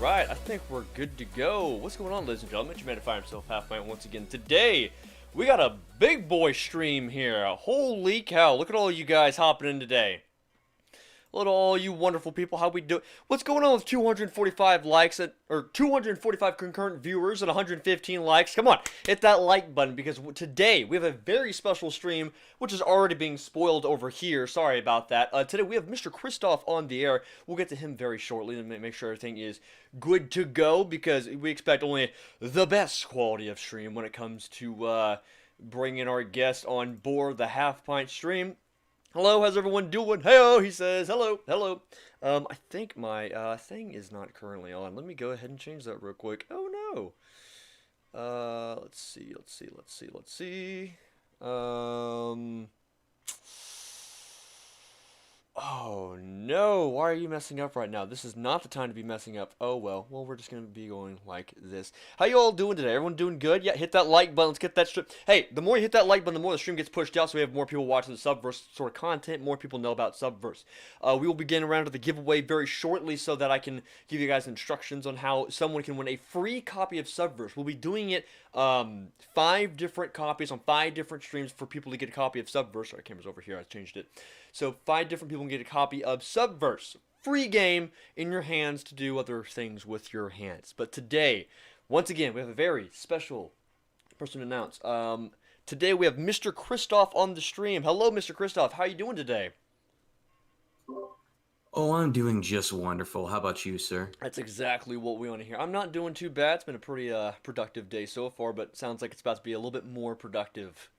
right, I think we're good to go. What's going on, ladies and gentlemen? It's your man to fire himself, Halfpint, once again. Today, we got a big boy stream here. Holy cow, look at all you guys hopping in today. Look at all you wonderful people, how we do. What's going on with 245 likes, or 245 concurrent viewers and 115 likes? Come on, hit that like button, because today we have a very special stream, which is already being spoiled over here. Sorry about that. Today we have Mr. Kristoff on the air. We'll get to him very shortly and make sure everything is good to go, because we expect only the best quality of stream when it comes to bringing our guest on board the Halfpint stream. Hello, how's everyone doing? Hey-oh, he says. Hello, hello. I think my thing is not currently on. Let me go ahead and change that real quick. Oh, no. Let's see. Oh, no. Why are you messing up right now? This is not the time to be messing up. Oh, well. Well, we're just going to be going like this. How you all doing today? Everyone doing good? Yeah, hit that like button. Let's get that stream. Hey, the more you hit that like button, the more the stream gets pushed out, so we have more people watching the Subverse sort of content, more people know about Subverse. We will be getting around to the giveaway very shortly so that I can give you guys instructions on how someone can win a free copy of Subverse. We'll be doing it 5 different copies on 5 different streams for people to get a copy of Subverse. Our camera's over here. I changed it. So 5 different people can get a copy of Subverse. Free game in your hands to do other things with your hands. But today, once again, we have a very special person to announce. Today we have Mr. Kristoff on the stream. Hello, Mr. Kristoff. How are you doing today? Oh, I'm doing just wonderful. How about you, sir? That's exactly what we want to hear. I'm not doing too bad. It's been a pretty productive day so far, but sounds like it's about to be a little bit more productive.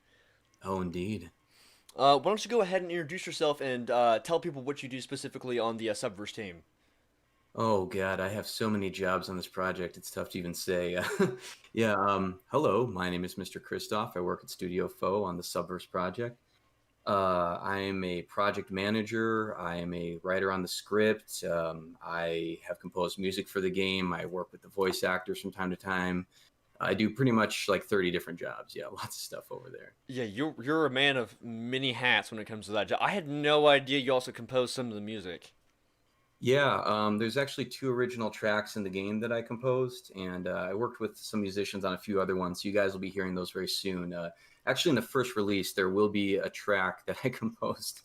Oh, indeed. Why don't you go ahead and introduce yourself and tell people what you do specifically on the Subverse team. Oh, God, I have so many jobs on this project. It's tough to even say. Yeah, hello. My name is Mr. Kristoff. I work at Studio Foe on the Subverse project. I am a project manager. I am a writer on the script. I have composed music for the game. I work with the voice actors from time to time. I do pretty much like 30 different jobs. Yeah, lots of stuff over there. Yeah, you're a man of many hats when it comes to that job. I had no idea you also composed some of the music. Yeah, there's actually 2 original tracks in the game that I composed, and I worked with some musicians on a few other ones, so you guys will be hearing those very soon. Actually, in the first release, there will be a track that I composed,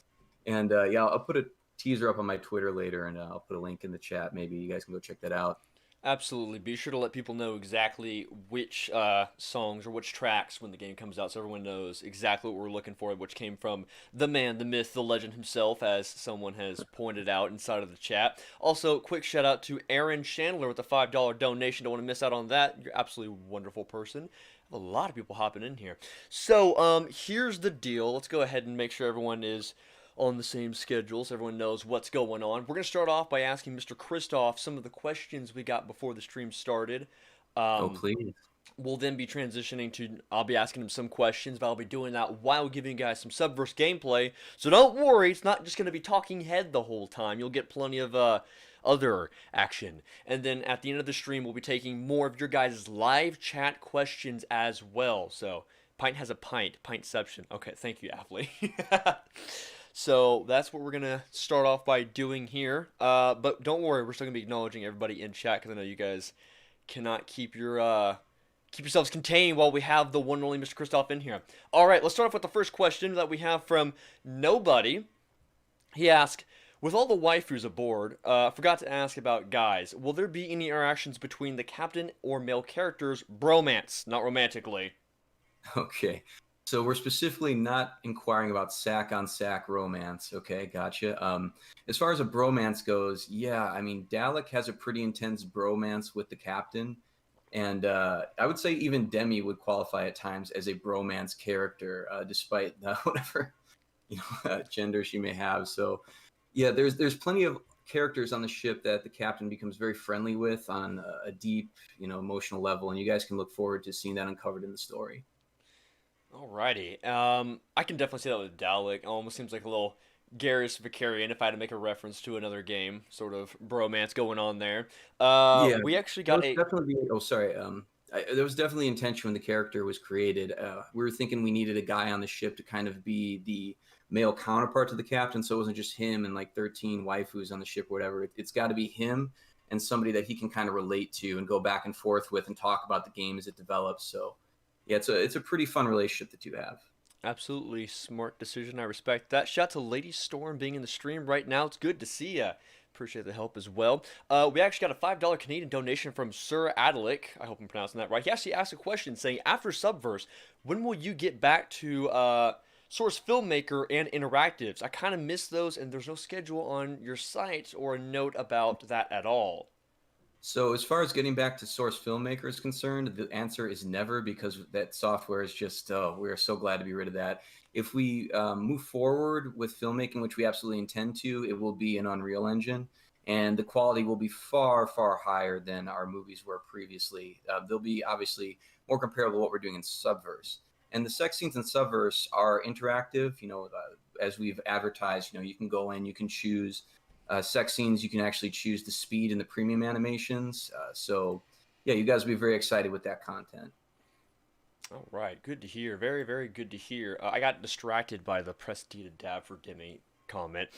and yeah, I'll put a teaser up on my Twitter later, and I'll put a link in the chat. Maybe you guys can go check that out. Absolutely. Be sure to let people know exactly which songs or which tracks when the game comes out, so everyone knows exactly what we're looking for, which came from the man, the myth, the legend himself, as someone has pointed out inside of the chat. Also, quick shout out to Aaron Chandler with the $5 donation. Don't want to miss out on that. You're absolutely a wonderful person. A lot of people hopping in here. So, here's the deal. Let's go ahead and make sure everyone is on the same schedule so everyone knows what's going on. We're going to start off by asking Mr. Kristoff some of the questions we got before the stream started. Oh, please. We'll then be transitioning to, I'll be asking him some questions, but I'll be doing that while giving you guys some Subverse gameplay. So don't worry, it's not just going to be talking head the whole time. You'll get plenty of other action. And then at the end of the stream, we'll be taking more of your guys' live chat questions as well. So, Pint has a pint. Pintception. Okay, thank you, Aptly. So that's what we're going to start off by doing here. But don't worry, we're still going to be acknowledging everybody in chat, because I know you guys cannot keep yourselves contained while we have the one and only Mr. Kristoff in here. All right, let's start off with the first question that we have from Nobody. He asked, with all the waifus aboard, forgot to ask about guys. Will there be any interactions between the captain or male characters? Bromance, not romantically. Okay. So we're specifically not inquiring about sack-on-sack romance. Okay, gotcha. As far as a bromance goes, yeah, I mean, Dalek has a pretty intense bromance with the captain. And I would say even Demi would qualify at times as a bromance character, despite whatever gender she may have. So, yeah, there's plenty of characters on the ship that the captain becomes very friendly with on a deep, emotional level. And you guys can look forward to seeing that uncovered in the story. Alrighty. I can definitely see that with Dalek. Almost seems like a little Garrus Vicarian if I had to make a reference to another game. Sort of bromance going on there. Yeah, We actually that got was a... definitely. Oh, sorry. There was definitely intention when the character was created. We were thinking we needed a guy on the ship to kind of be the male counterpart to the captain, so it wasn't just him and like 13 waifus on the ship or whatever. It's got to be him and somebody that he can kind of relate to and go back and forth with and talk about the game as it develops. So yeah, it's a pretty fun relationship the two have. Absolutely smart decision. I respect that. Shout out to Lady Storm being in the stream right now. It's good to see ya. Appreciate the help as well. We actually got a $5 Canadian donation from Sir Adelic. I hope I'm pronouncing that right. He actually asked a question saying, after Subverse, when will you get back to Source Filmmaker and Interactives? I kind of miss those, and there's no schedule on your site or a note about that at all. So as far as getting back to Source Filmmaker is concerned, the answer is never, because that software is just, we are so glad to be rid of that. If we move forward with filmmaking, which we absolutely intend to, it will be an Unreal Engine, and the quality will be far, far higher than our movies were previously. They'll be obviously more comparable to what we're doing in Subverse. And the sex scenes in Subverse are interactive. As we've advertised, you can go in, you can choose sex scenes, you can actually choose the speed and the premium animations. So yeah, you guys will be very excited with that content. All right, good to hear. Very, very good to hear. I got distracted by the Prestita Dab for Demi comment.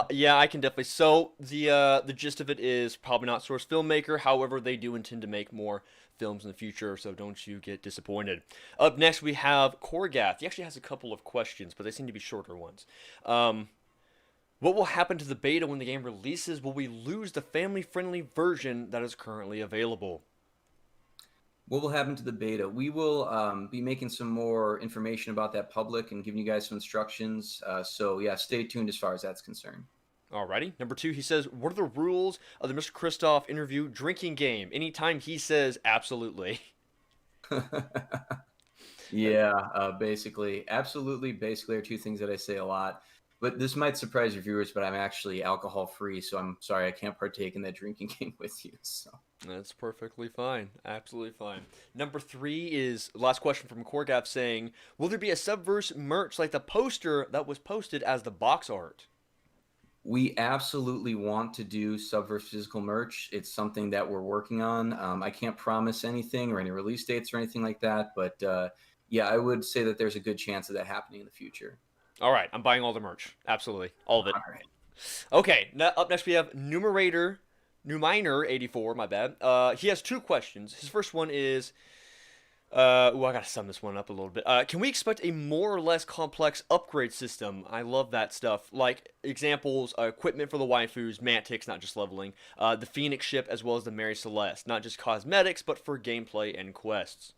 Yeah, I can definitely. So the gist of it is probably not Source Filmmaker. However, they do intend to make more films in the future, so don't you get disappointed. Up next, we have Korgath. He actually has a couple of questions, but they seem to be shorter ones. What will happen to the beta when the game releases? Will we lose the family-friendly version that is currently available? What will happen to the beta? We will be making some more information about that public and giving you guys some instructions. So yeah, stay tuned as far as that's concerned. Alrighty. Number 2, he says, what are the rules of the Mr. Kristoff interview drinking game? Anytime he says absolutely. Yeah, basically are two things that I say a lot. But this might surprise your viewers, but I'm actually alcohol free, so I'm sorry I can't partake in that drinking game with you. So that's perfectly fine. Absolutely fine. Number 3 is last question from Korgath saying, will there be a Subverse merch like the poster that was posted as the box art? We absolutely want to do Subverse physical merch. It's something that we're working on. I can't promise anything or any release dates or anything like that, but yeah, I would say that there's a good chance of that happening in the future. All right, I'm buying all the merch. Absolutely. All of it. All right. Okay, now up next we have Numerator 84, my bad. He has 2 questions. His first one is, I gotta sum this one up a little bit. Can we expect a more or less complex upgrade system? I love that stuff. Like, examples, equipment for the waifus, mantics, not just leveling, the Phoenix ship, as well as the Mary Celeste. Not just cosmetics, but for gameplay and quests.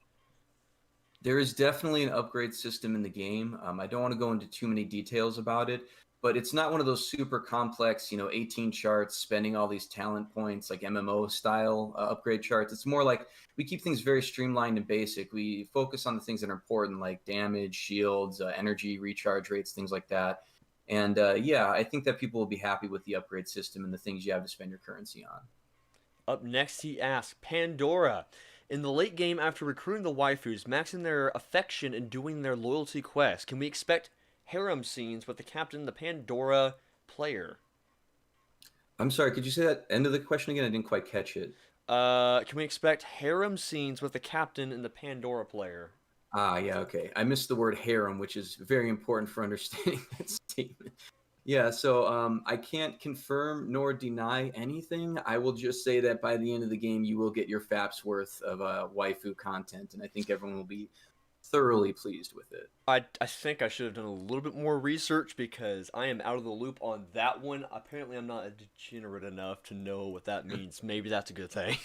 There is definitely an upgrade system in the game. I don't want to go into too many details about it, but it's not one of those super complex, 18 charts, spending all these talent points like MMO style upgrade charts. It's more like we keep things very streamlined and basic. We focus on the things that are important, like damage, shields, energy, recharge rates, things like that. And yeah, I think that people will be happy with the upgrade system and the things you have to spend your currency on. Up next, he asks, Pandora. In the late game, after recruiting the waifus, maxing their affection, and doing their loyalty quest, can we expect harem scenes with the captain and the Pandora player? I'm sorry, could you say that end of the question again? I didn't quite catch it. Can we expect harem scenes with the captain and the Pandora player? Ah, yeah, okay. I missed the word harem, which is very important for understanding that statement. Yeah, so I can't confirm nor deny anything. I will just say that by the end of the game, you will get your FAP's worth of waifu content, and I think everyone will be thoroughly pleased with it. I think I should have done a little bit more research because I am out of the loop on that one. Apparently, I'm not degenerate enough to know what that means. Maybe that's a good thing.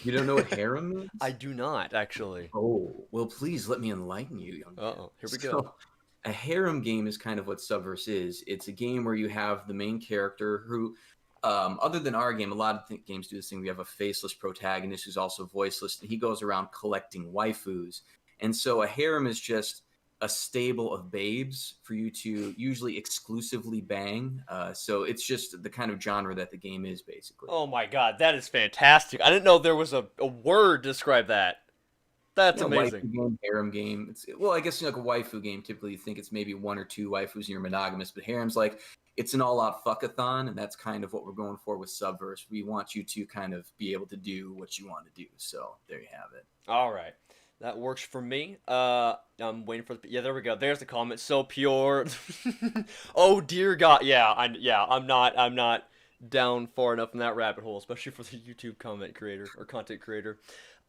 You don't know what harem means? I do not, actually. Oh, well, please let me enlighten you, young man. Uh-oh, here we go. A harem game is kind of what Subverse is. It's a game where you have the main character who, other than our game, a lot of games do this thing. We have a faceless protagonist who's also voiceless, and he goes around collecting waifus. And so a harem is just a stable of babes for you to usually exclusively bang. So it's just the kind of genre that the game is, basically. Oh my god, that is fantastic. I didn't know there was a word to describe that. That's amazing. Waifu game, harem game. Well, I guess like a waifu game, typically you think it's maybe 1 or 2 waifus and you're monogamous, but harem's like, it's an all-out fuckathon, and that's kind of what we're going for with Subverse. We want you to kind of be able to do what you want to do. So there you have it. All right. That works for me. I'm waiting for yeah, there we go. There's the comment. So pure. Oh dear God. Yeah, I'm not down far enough in that rabbit hole, especially for the YouTube comment creator or content creator.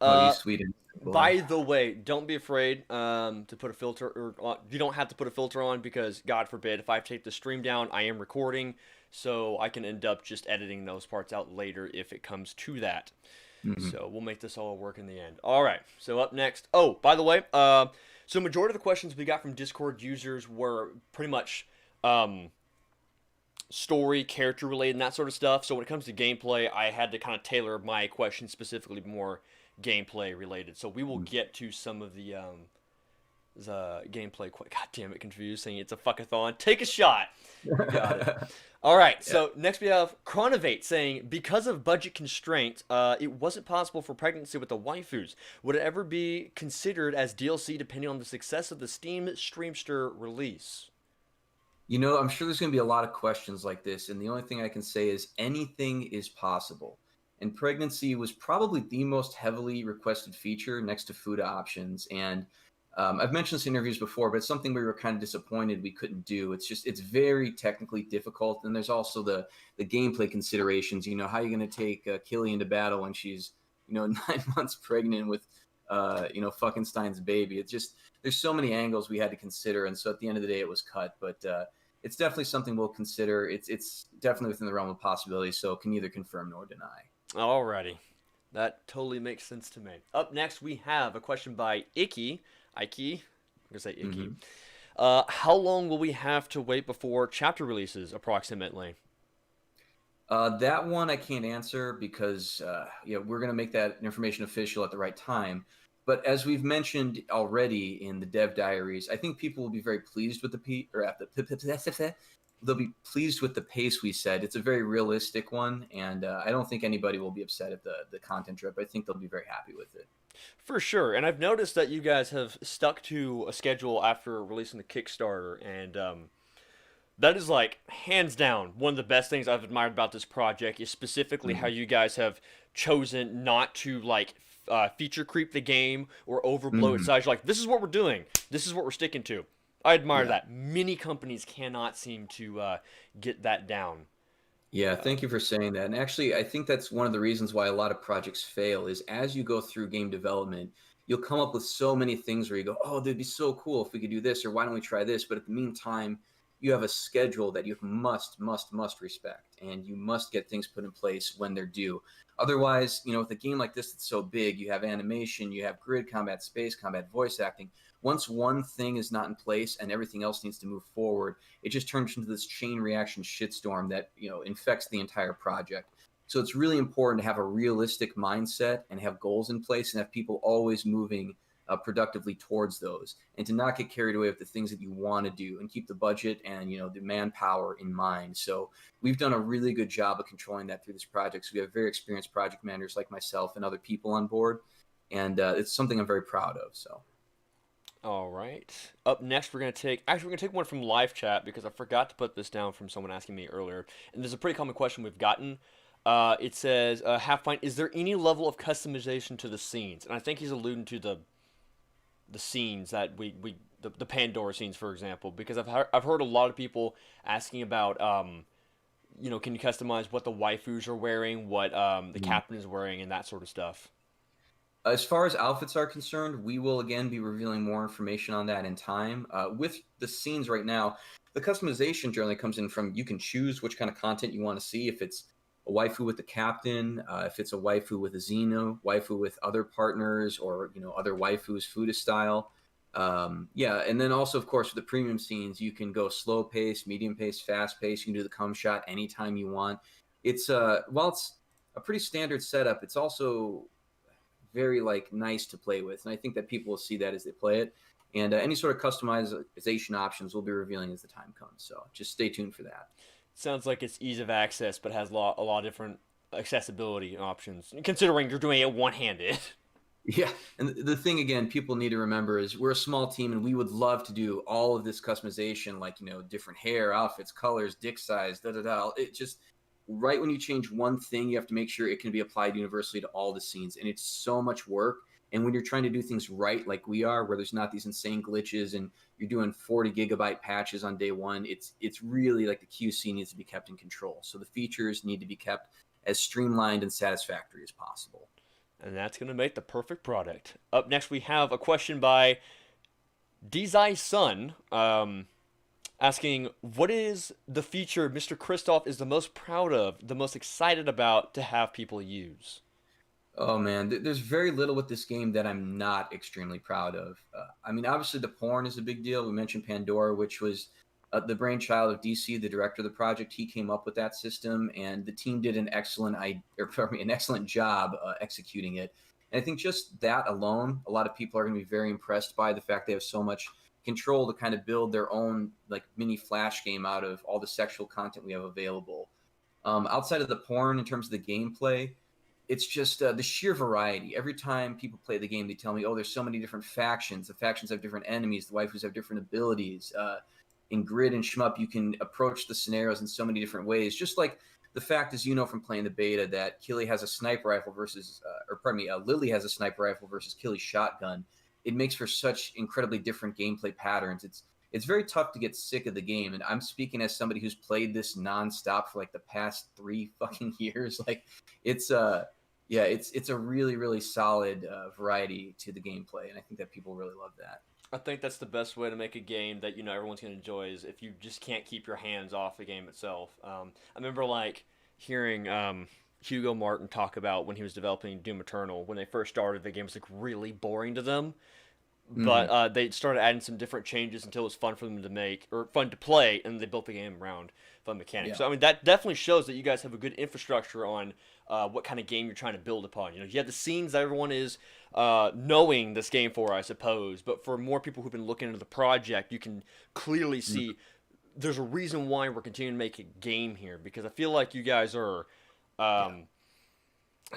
Oh, you Uh, sweet innocent boy. by the way, don't be afraid to put a filter, or you don't have to put a filter on because, God forbid, if I take the stream down, I am recording, so I can end up just editing those parts out later if it comes to that. Mhm. So we'll make this all work in the end. All right. So up next. Oh, by the way, so majority of the questions we got from Discord users were pretty much story, character related, and that sort of stuff. So when it comes to gameplay, I had to kind of tailor my questions specifically more gameplay related. So we will get to some of the gameplay. God damn it, confused saying it's a fuckathon. Take a shot. You got it. All right, Yeah. so next we have Chronovate saying, because of budget constraints, it wasn't possible for pregnancy with the waifus. Would it ever be considered as DLC depending on the success of the Steam Streamster release? You know, I'm sure there's going to be a lot of questions like this, and the only thing I can say is anything is possible. And pregnancy was probably the most heavily requested feature next to food options. And I've mentioned this in interviews before, but it's something we were kind of disappointed we couldn't do. It's very technically difficult, and there's also the gameplay considerations. You know, how are you going to take Killy into battle when she's 9 months pregnant with Fuckenstein's baby? It's just there's so many angles we had to consider, and so at the end of the day, it was cut. But it's definitely something we'll consider. It's definitely within the realm of possibility, so can neither confirm nor deny. Alrighty. That totally makes sense to me. Up next, we have a question by Icky. I'm gonna say Icky. Mhm. How long will we have to wait before chapter releases, approximately? That one I can't answer because we're going to make that information official at the right time. But as we've mentioned already in the dev diaries, I think people will be very pleased with they'll be pleased with the pace we set. It's a very realistic one, and I don't think anybody will be upset at the content drip. I think they'll be very happy with it. For sure, and I've noticed that you guys have stuck to a schedule after releasing the Kickstarter, and that is like hands down one of the best things I've admired about this project is specifically how Mhm. you guys have chosen not to like feature creep the game or overblow its Mhm. size. You're like, this is what we're doing. This is what we're sticking to. I admire Yeah. that. Many companies cannot seem to get that down. Yeah, Uh, thank you for saying that. And actually, I think that's one of the reasons why a lot of projects fail is as you go through game development, you'll come up with so many things where you go, "Oh, that'd be so cool if we could do this," or "Why don't we try this?" But at the meantime, you have a schedule that you must respect, and you must get things put in place when they're due. Otherwise, with a game like this that's so big, you have animation, you have grid combat, space combat, voice acting. Once one thing is not in place and everything else needs to move forward, it just turns into this chain reaction shitstorm that infects the entire project. So it's really important to have a realistic mindset and have goals in place and have people always moving productively towards those, and to not get carried away with the things that you want to do and keep the budget and the manpower in mind. So we've done a really good job of controlling that through this project. So we have very experienced project managers like myself and other people on board, and it's something I'm very proud of. So. all right. Up next, we're gonna take one from live chat because I forgot to put this down from someone asking me earlier, and there's a pretty common question we've gotten. It says, Halfpint, is there any level of customization to the scenes? And I think he's alluding to the scenes that the Pandora scenes, for example, because I've heard a lot of people asking about can you customize what the waifus are wearing, what the captain is wearing, and that sort of stuff. As far as outfits are concerned, we will again be revealing more information on that in time. With the scenes right now, the customization generally comes in from you can choose which kind of content you want to see. If it's a waifu with the captain, if it's a waifu with a Xeno, waifu with other partners, or other waifus, Fuda style. Yeah, and then also of course with the premium scenes, you can go slow pace, medium pace, fast pace. You can do the cum shot anytime you want. It's while it's a pretty standard setup, it's also very nice to play with, and I think that people will see that as they play it. And any sort of customization options we'll be revealing as the time comes. So just stay tuned for that. Sounds like it's ease of access, but has a lot of different accessibility options, considering you're doing it one-handed. Yeah, and the thing again, people need to remember is we're a small team, and we would love to do all of this customization, like different hair, outfits, colors, dick size, da da da. It just when you change one thing, you have to make sure it can be applied universally to all the scenes, and it's so much work And when you're trying to do things right, like we are, where there's not these insane glitches and you're doing 40 gigabyte patches on day one, it's really like the QC needs to be kept in control. So the features need to be kept as streamlined and satisfactory as possible. And that's going to make the perfect product. Up next, we have a question by Dizai's son, asking, what is the feature Mr. Kristoff is the most proud of, the most excited about to have people use? Oh man, there's very little with this game that I'm not extremely proud of. I mean, obviously the porn is a big deal. We mentioned Pandora, which was the brainchild of DC, the director of the project. He came up with that system, and the team did an excellent, an excellent job executing it. And I think just that alone, a lot of people are going to be very impressed by the fact they have so much control to kind of build their own like mini flash game out of all the sexual content we have available. Outside of the porn, in terms of the gameplay, it's just the sheer variety. Every time people play the game, they tell me, oh, there's so many different factions. The factions have different enemies. The waifus have different abilities. In Grid and Shmup, you can approach the scenarios in so many different ways. Just like the fact, as you know from playing the beta, that Killy has a sniper rifle versus, Lily has a sniper rifle versus Killy's shotgun. It makes for such incredibly different gameplay patterns. It's very tough to get sick of the game, and I'm speaking as somebody who's played this nonstop for like the past 3 fucking years. Like, it's a really, really solid variety to the gameplay, and I think that people really love that. I think that's the best way to make a game that everyone's going to enjoy is if you just can't keep your hands off the game itself. I remember like hearing Hugo Martin talk about when he was developing Doom Eternal. When they first started, the game was like really boring to them, but they started adding some different changes until it was fun for them to make or fun to play, and they built the game around fun mechanics. Yeah. So I mean that definitely shows that you guys have a good infrastructure on what kind of game you're trying to build upon. You have the scenes that everyone is knowing this game for, I suppose, but for more people who've been looking into the project, you can clearly see there's a reason why we're continuing to make a game here, because I feel like you guys are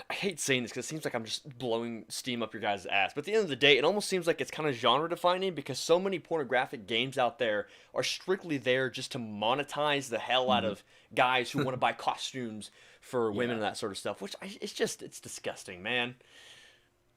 I hate saying this because it seems like I'm just blowing steam up your guys' ass. But at the end of the day, it almost seems like it's kind of genre defining, because so many pornographic games out there are strictly there just to monetize the hell out of guys who want to buy costumes for women and that sort of stuff, which it's disgusting, man.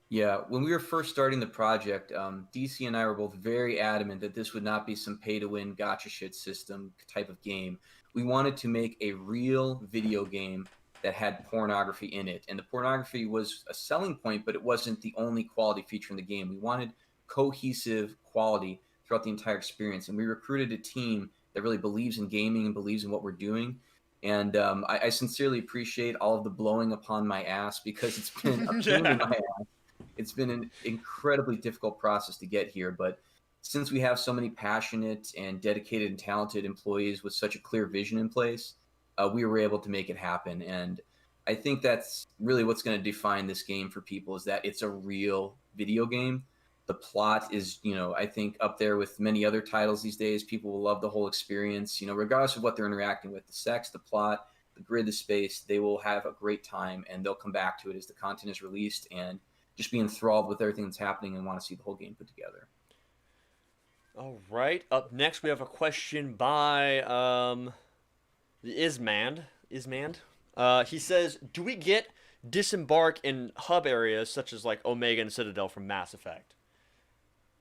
Yeah, when we were first starting the project, DC and I were both very adamant that this would not be some pay-to-win gotcha shit system type of game. We wanted to make a real video game that had pornography in it. And the pornography was a selling point, but it wasn't the only quality feature in the game. We wanted cohesive quality throughout the entire experience. And we recruited a team that really believes in gaming and believes in what we're doing. And I sincerely appreciate all of the blowing upon my ass, because it's been a pain in my ass. It's been an incredibly difficult process to get here. But since we have so many passionate and dedicated and talented employees with such a clear vision in place, we were able to make it happen. And I think that's really what's going to define this game for people, is that it's a real video game. The plot is, I think up there with many other titles these days. People will love the whole experience, regardless of what they're interacting with. The sex, the plot, the grid, the space, they will have a great time, and they'll come back to it as the content is released and just be enthralled with everything that's happening and want to see the whole game put together. All right. Up next, we have a question by Ismand. He says, do we get disembark in hub areas such as like Omega and Citadel from Mass Effect?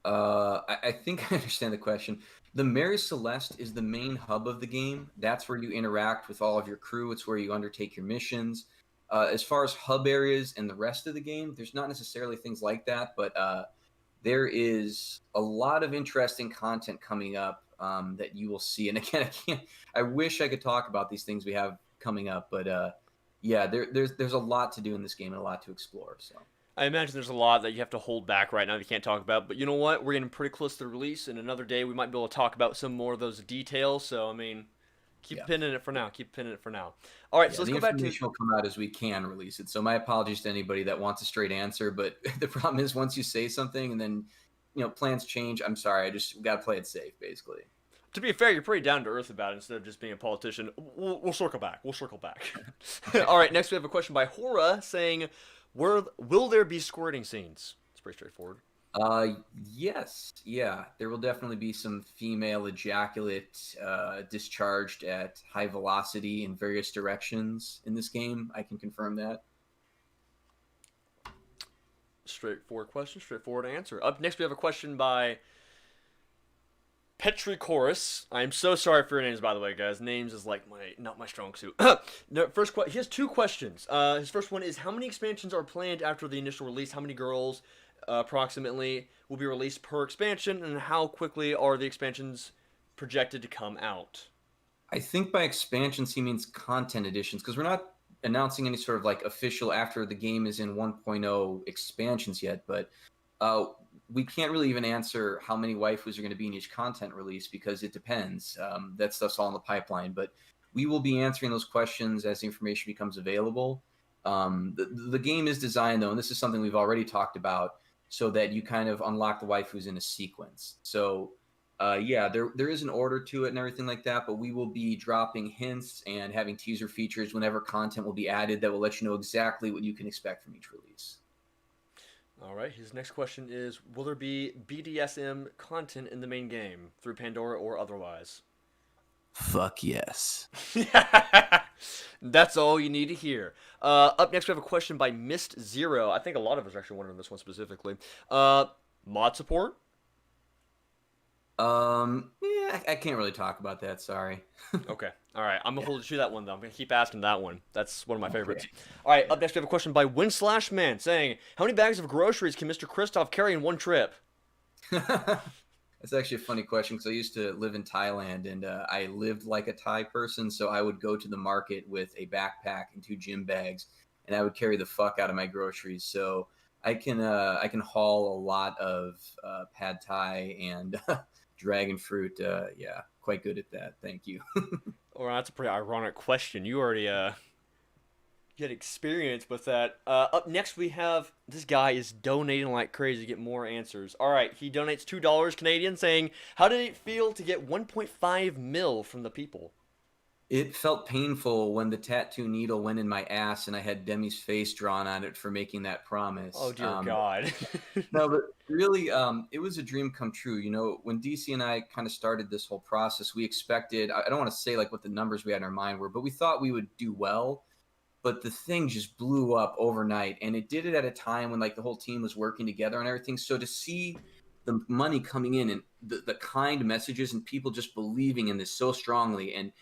I think I understand the question. The Mary Celeste is the main hub of the game. That's where you interact with all of your crew. It's where you undertake your missions. As far as hub areas and the rest of the game, there's not necessarily things like that, but there is a lot of interesting content coming up that you will see. And again, I wish I could talk about these things we have coming up, but there's a lot to do in this game and a lot to explore. So I imagine there's a lot that you have to hold back right now that you can't talk about, but you know what? We're getting pretty close to the release, and another day we might be able to talk about some more of those details. So, I mean, keep pinning it for now. All right, so let's go back to... The information will come out as we can release it. So my apologies to anybody that wants a straight answer, but the problem is once you say something and then, plans change, I'm sorry, we got to play it safe, basically. To be fair, you're pretty down to earth about it instead of just being a politician. We'll circle back. All right, next we have a question by Hora saying, will there be squirting scenes? It's pretty straightforward. Yes. Yeah, there will definitely be some female ejaculate discharged at high velocity in various directions in this game. I can confirm that. straightforward question, straightforward answer. Up next, we have a question by Petrichorus. I'm so sorry for your names, by the way, guys. Names is like not my strong suit. No, he has two questions. His first one is, how many expansions are planned after the initial release? How many girls, approximately, will be released per expansion, and how quickly are the expansions projected to come out? I think by expansions he means content additions, because we're not announcing any sort of like official after the game is in 1.0 expansions yet, but we can't really even answer how many waifus are going to be in each content release because it depends. That stuff's all in the pipeline, but we will be answering those questions as the information becomes available. The game is designed, though, and this is something we've already talked about, so that you kind of unlock the waifus in a sequence. So, yeah, there is an order to it and everything like that, but we will be dropping hints and having teaser features whenever content will be added that will let you know exactly what you can expect from each release. All right, his next question is, will there be BDSM content in the main game, through Pandora or otherwise? Fuck yes. That's all you need to hear. Up next, we have a question by Mist Zero. I think a lot of us are actually wondering this one specifically. Mod support? Yeah, I can't really talk about that, sorry. Okay. All right. I'm going to hold you to that one, though. I'm going to keep asking that one. That's one of my favorites. Okay. All right. Up next, we have a question by Win/Man saying, how many bags of groceries can Mr. Kristoff carry in one trip? That's actually a funny question because I used to live in Thailand and I lived like a Thai person. So I would go to the market with a backpack and 2 gym bags and I would carry the fuck out of my groceries. So I can haul a lot of pad thai and dragon fruit. Yeah, quite good at that. Thank you. Well, that's a pretty ironic question. You already get experience with that. Up next, we have this guy is donating like crazy to get more answers. All right, he donates $2 Canadian, saying, "How did it feel to get 1.5 mil from the people?" It felt painful when the tattoo needle went in my ass and I had Demi's face drawn on it for making that promise. Oh dear God. No, but really, it was a dream come true. You know, when DC and I kind of started this whole process, we expected, I don't want to say like what the numbers we had in our mind were, but we thought we would do well. But the thing just blew up overnight. And it did it at a time when like the whole team was working together and everything. So to see the money coming in and the kind messages and people just believing in this so strongly, and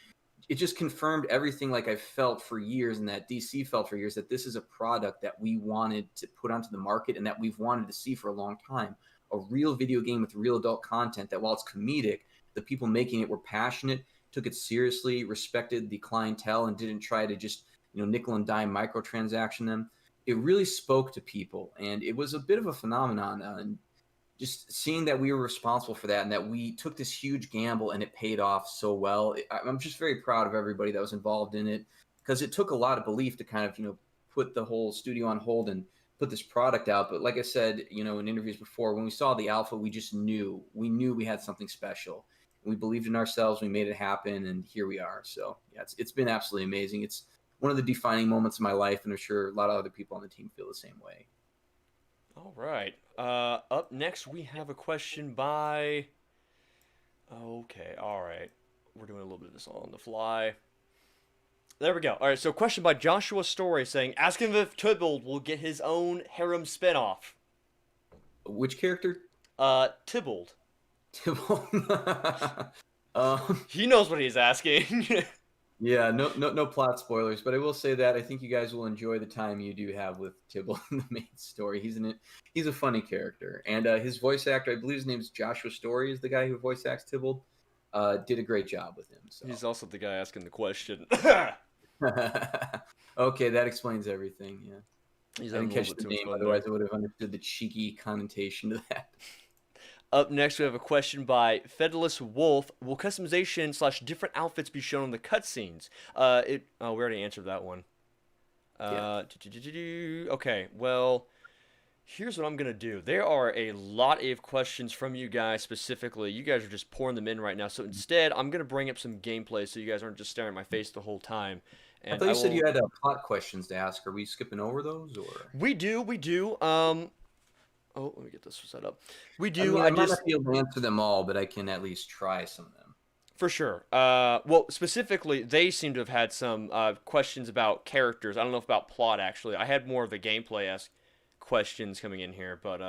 it just confirmed everything like I've felt for years and that DC felt for years, that this is a product that we wanted to put onto the market and that we've wanted to see for a long time. A real video game with real adult content that while it's comedic, the people making it were passionate, took it seriously, respected the clientele, and didn't try to just, nickel and dime microtransaction them. It really spoke to people, and it was a bit of a phenomenon. And just seeing that we were responsible for that and that we took this huge gamble and it paid off so well. I'm just very proud of everybody that was involved in it because it took a lot of belief to kind of, put the whole studio on hold and put this product out. But like I said, in interviews before, when we saw the alpha, we just knew we had something special. We believed in ourselves. We made it happen. And here we are. So yeah, it's been absolutely amazing. It's one of the defining moments of my life. And I'm sure a lot of other people on the team feel the same way. All right. Up next, we have a question by... Okay, all right. We're doing a little bit of this all on the fly. There we go. All right, so question by Joshua Story saying, ask him if Tybalt will get his own harem spinoff. Which character? Tybalt. Tybalt. He knows what he's asking. Yeah, no plot spoilers, but I will say that I think you guys will enjoy the time you do have with Tybalt in the main story. He's a funny character, and his voice actor, I believe his name's Joshua Story, is the guy who voice acts Tybalt. Did a great job with him. So. He's also the guy asking the question. Okay, that explains everything. Yeah, He's I didn't catch the name, otherwise I would have understood the cheeky connotation to that. Up next, we have a question by Fedless Wolf. Will customization / different outfits be shown in the cutscenes? We already answered that one. Okay, well, here's what I'm going to do. There are a lot of questions from you guys specifically. You guys are just pouring them in right now. So instead, I'm going to bring up some gameplay so you guys aren't just staring at my face the whole time. And I thought you said you had plot questions to ask. Are we skipping over those? Or We do. Oh, let me get this set up. We do. I might not be able to answer them all, but I can at least try some of them. For sure. Well, specifically, they seem to have had some questions about characters. I don't know if about plot, actually. I had more of the gameplay questions coming in here, but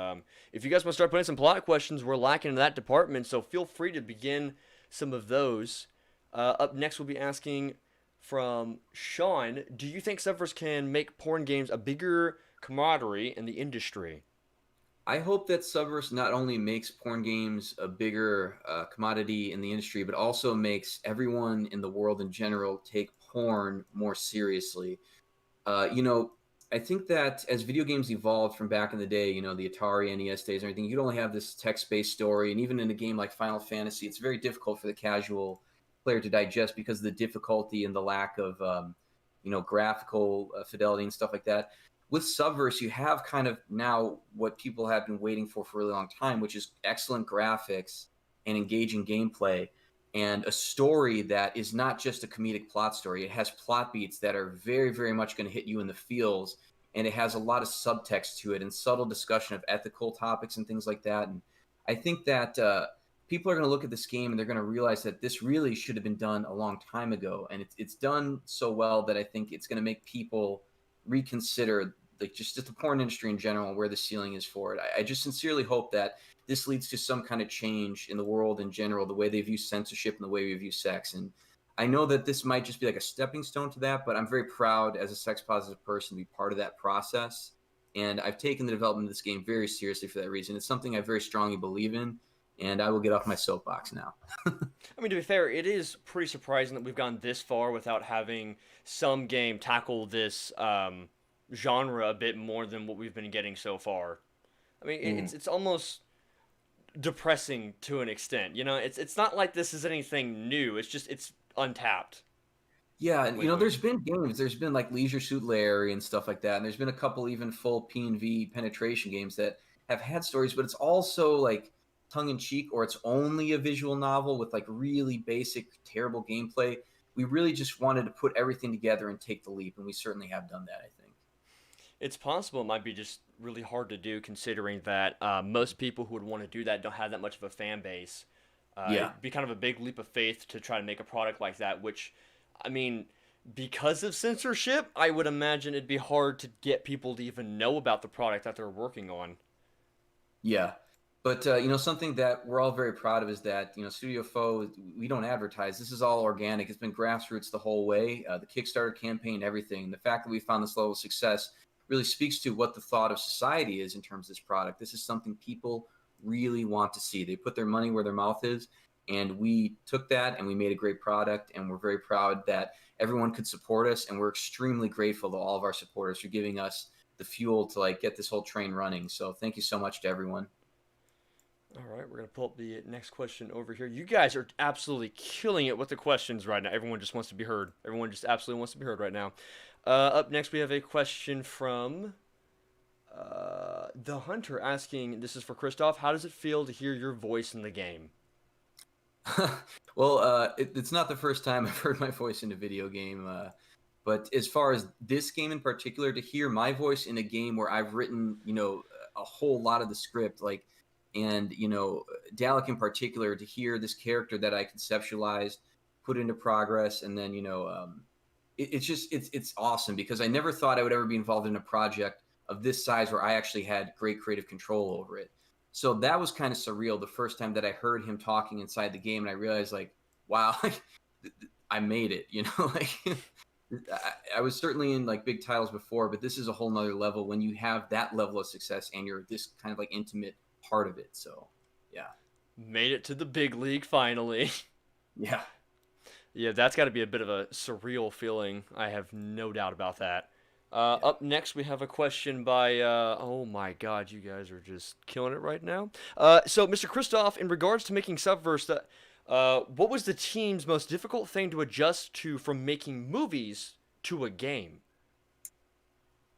if you guys want to start putting some plot questions, we're lacking in that department, so feel free to begin some of those. Up next, we'll be asking from Sean, do you think Subverse can make porn games a bigger camaraderie in the industry? I hope that Subverse not only makes porn games a bigger commodity in the industry, but also makes everyone in the world in general take porn more seriously. You know, I think that as video games evolved from back in the day, you know, the Atari, NES days and everything, you'd only have this text-based story. And even in a game like Final Fantasy, it's very difficult for the casual player to digest because of the difficulty and the lack of, you know, graphical fidelity and stuff like that. With Subverse, you have kind of now what people have been waiting for a really long time, which is excellent graphics and engaging gameplay and a story that is not just a comedic plot story. It has plot beats that are very, very much going to hit you in the feels, and it has a lot of subtext to it and subtle discussion of ethical topics and things like that. And I think that people are going to look at this game and they're going to realize that this really should have been done a long time ago, and it's done so well that I think it's going to make people reconsider like just the porn industry in general and where the ceiling is for it. I just sincerely hope that this leads to some kind of change in the world in general, the way they view censorship and the way we view sex. And I know that this might just be like a stepping stone to that, but I'm very proud as a sex positive person to be part of that process. And I've taken the development of this game very seriously for that reason. It's something I very strongly believe in, and I will get off my soapbox now. I mean, to be fair, it is pretty surprising that we've gone this far without having some game tackle this genre a bit more than what we've been getting so far. I mean, it's almost depressing to an extent. You know, it's not like this is anything new. It's just it's untapped. Yeah, you know, there's been games. There's been like Leisure Suit Larry and stuff like that, and there's been a couple even full P&V penetration games that have had stories, but it's also like tongue in cheek, or it's only a visual novel with like really basic, terrible gameplay. We really just wanted to put everything together and take the leap, and we certainly have done that, I think. It's possible it might be just really hard to do, considering that most people who would want to do that don't have that much of a fan base. Yeah. It'd be kind of a big leap of faith to try to make a product like that, which, I mean, because of censorship, I would imagine it'd be hard to get people to even know about the product that they're working on. Yeah. But, you know, something that we're all very proud of is that, you know, Studio Foe, we don't advertise. This is all organic. It's been grassroots the whole way, the Kickstarter campaign, everything. The fact that we found this level of success really speaks to what the thought of society is in terms of this product. This is something people really want to see. They put their money where their mouth is, and we took that and we made a great product, and we're very proud that everyone could support us, and we're extremely grateful to all of our supporters for giving us the fuel to like get this whole train running. So thank you so much to everyone. All right, we're going to pull up the next question over here. You guys are absolutely killing it with the questions right now. Everyone just wants to be heard. Everyone just absolutely wants to be heard right now. Up next, we have a question from the Hunter asking, this is for Kristoff, how does it feel to hear your voice in the game? Well, it's not the first time I've heard my voice in a video game. But as far as this game in particular, to hear my voice in a game where I've written, you know, a whole lot of the script, like, and, you know, Dalek in particular, to hear this character that I conceptualized, put into progress, and then, you know, it's awesome because I never thought I would ever be involved in a project of this size where I actually had great creative control over it. So that was kind of surreal the first time that I heard him talking inside the game, and I realized, like, wow, I made it, you know, like I was certainly in like big titles before, but this is a whole nother level when you have that level of success and you're this kind of like intimate part of it. So yeah, made it to the big league finally. Yeah. Yeah, that's got to be a bit of a surreal feeling. I have no doubt about that. Up next, we have a question by, oh my god, you guys are just killing it right now. So, Mr. Kristoff, in regards to making Subverse, what was the team's most difficult thing to adjust to from making movies to a game?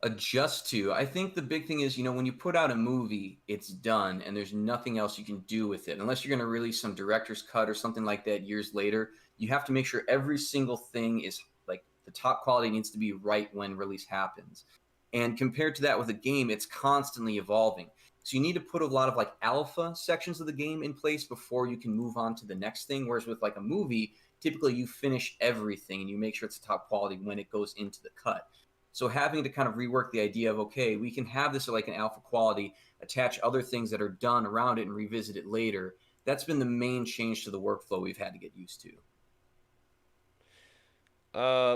Adjust to. I think the big thing is, you know, when you put out a movie, it's done and there's nothing else you can do with it. Unless you're going to release some director's cut or something like that years later, you have to make sure every single thing is like the top quality needs to be right when release happens. And compared to that with a game, it's constantly evolving. So you need to put a lot of like alpha sections of the game in place before you can move on to the next thing. Whereas with like a movie, typically you finish everything and you make sure it's top quality when it goes into the cut. So having to kind of rework the idea of, okay, we can have this like an alpha quality, attach other things that are done around it and revisit it later. That's been the main change to the workflow we've had to get used to.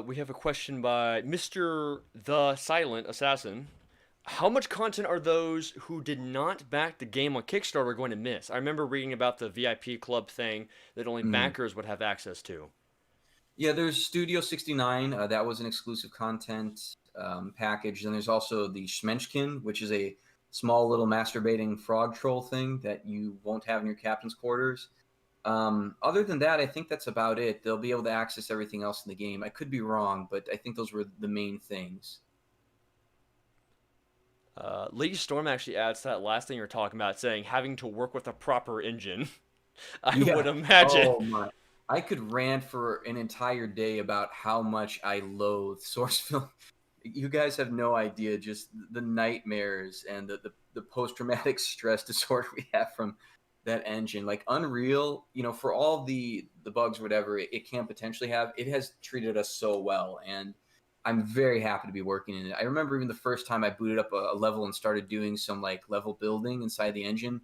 We have a question by Mr. The Silent Assassin. How much content are those who did not back the game on Kickstarter going to miss? I remember reading about the VIP club thing that only backers would have access to. Yeah, there's Studio 69. That was an exclusive content package. Then there's also the Schmenschkin, which is a small little masturbating frog troll thing that you won't have in your captain's quarters. Other than that, I think that's about it. They'll be able to access everything else in the game. I could be wrong, but I think those were the main things. Lady Storm actually adds to that last thing you're talking about, saying having to work with a proper engine. I would imagine. Oh my. I could rant for an entire day about how much I loathe source film. You guys have no idea just the nightmares and the post-traumatic stress disorder we have from that engine. Like Unreal, for all the bugs, whatever it can potentially have, it has treated us so well. And I'm very happy to be working in it. I remember even the first time I booted up a level and started doing some like level building inside the engine,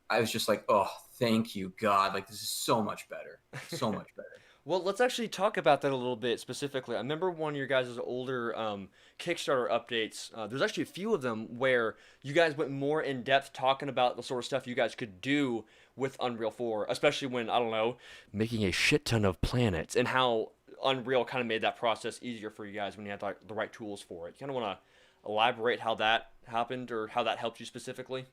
I was just like, oh, thank you, God. Like, this is so much better. So much better. Well, let's actually talk about that a little bit specifically. I remember one of your guys' older Kickstarter updates. There's actually a few of them where you guys went more in depth talking about the sort of stuff you guys could do with Unreal 4, especially when, I don't know, making a shit ton of planets and how Unreal kind of made that process easier for you guys when you had the right tools for it. You kind of want to elaborate how that happened or how that helped you specifically?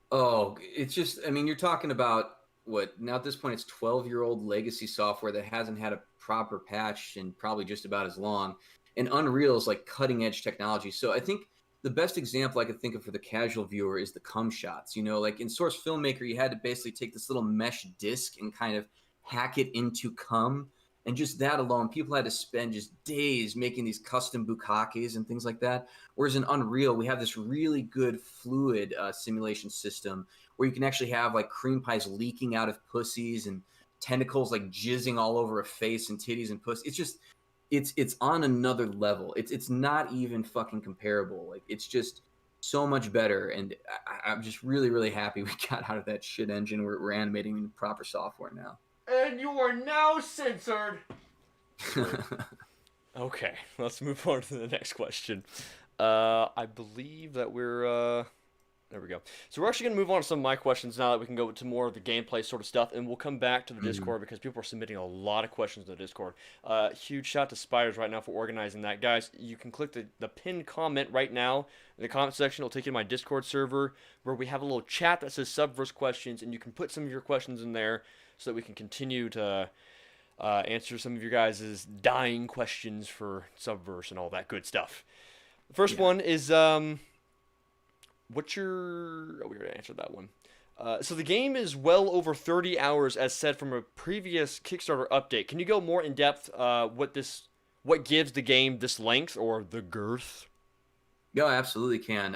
Oh, it's just, I mean, you're talking about what now at this point it's 12-year-old legacy software that hasn't had a proper patch in probably just about as long. And Unreal is like cutting edge technology. So I think the best example I could think of for the casual viewer is the cum shots. Like in Source Filmmaker, you had to basically take this little mesh disc and kind of hack it into cum. And just that alone, people had to spend just days making these custom bukakes and things like that. Whereas in Unreal, we have this really good fluid simulation system where you can actually have like cream pies leaking out of pussies and tentacles like jizzing all over a face and titties and pussy. It's just, it's on another level. It's not even fucking comparable. Like it's just so much better. And I'm just really, really happy we got out of that shit engine. We're animating in proper software now. And you are now censored. Okay, let's move on to the next question. I believe that we're there we go. So we're actually going to move on to some of my questions now that we can go to more of the gameplay sort of stuff, and we'll come back to the Discord because people are submitting a lot of questions to the Discord. Huge shout to Spiders right now for organizing that. Guys, you can click the pinned comment right now in the comment section. It'll take you to my Discord server where we have a little chat that says Subverse questions, and you can put some of your questions in there so that we can continue to answer some of your guys' dying questions for Subverse and all that good stuff. The first one is, what's your... Oh, we already answered that one. So the game is well over 30 hours, as said from a previous Kickstarter update. Can you go more in depth what gives the game this length or the girth? Yeah, I absolutely can.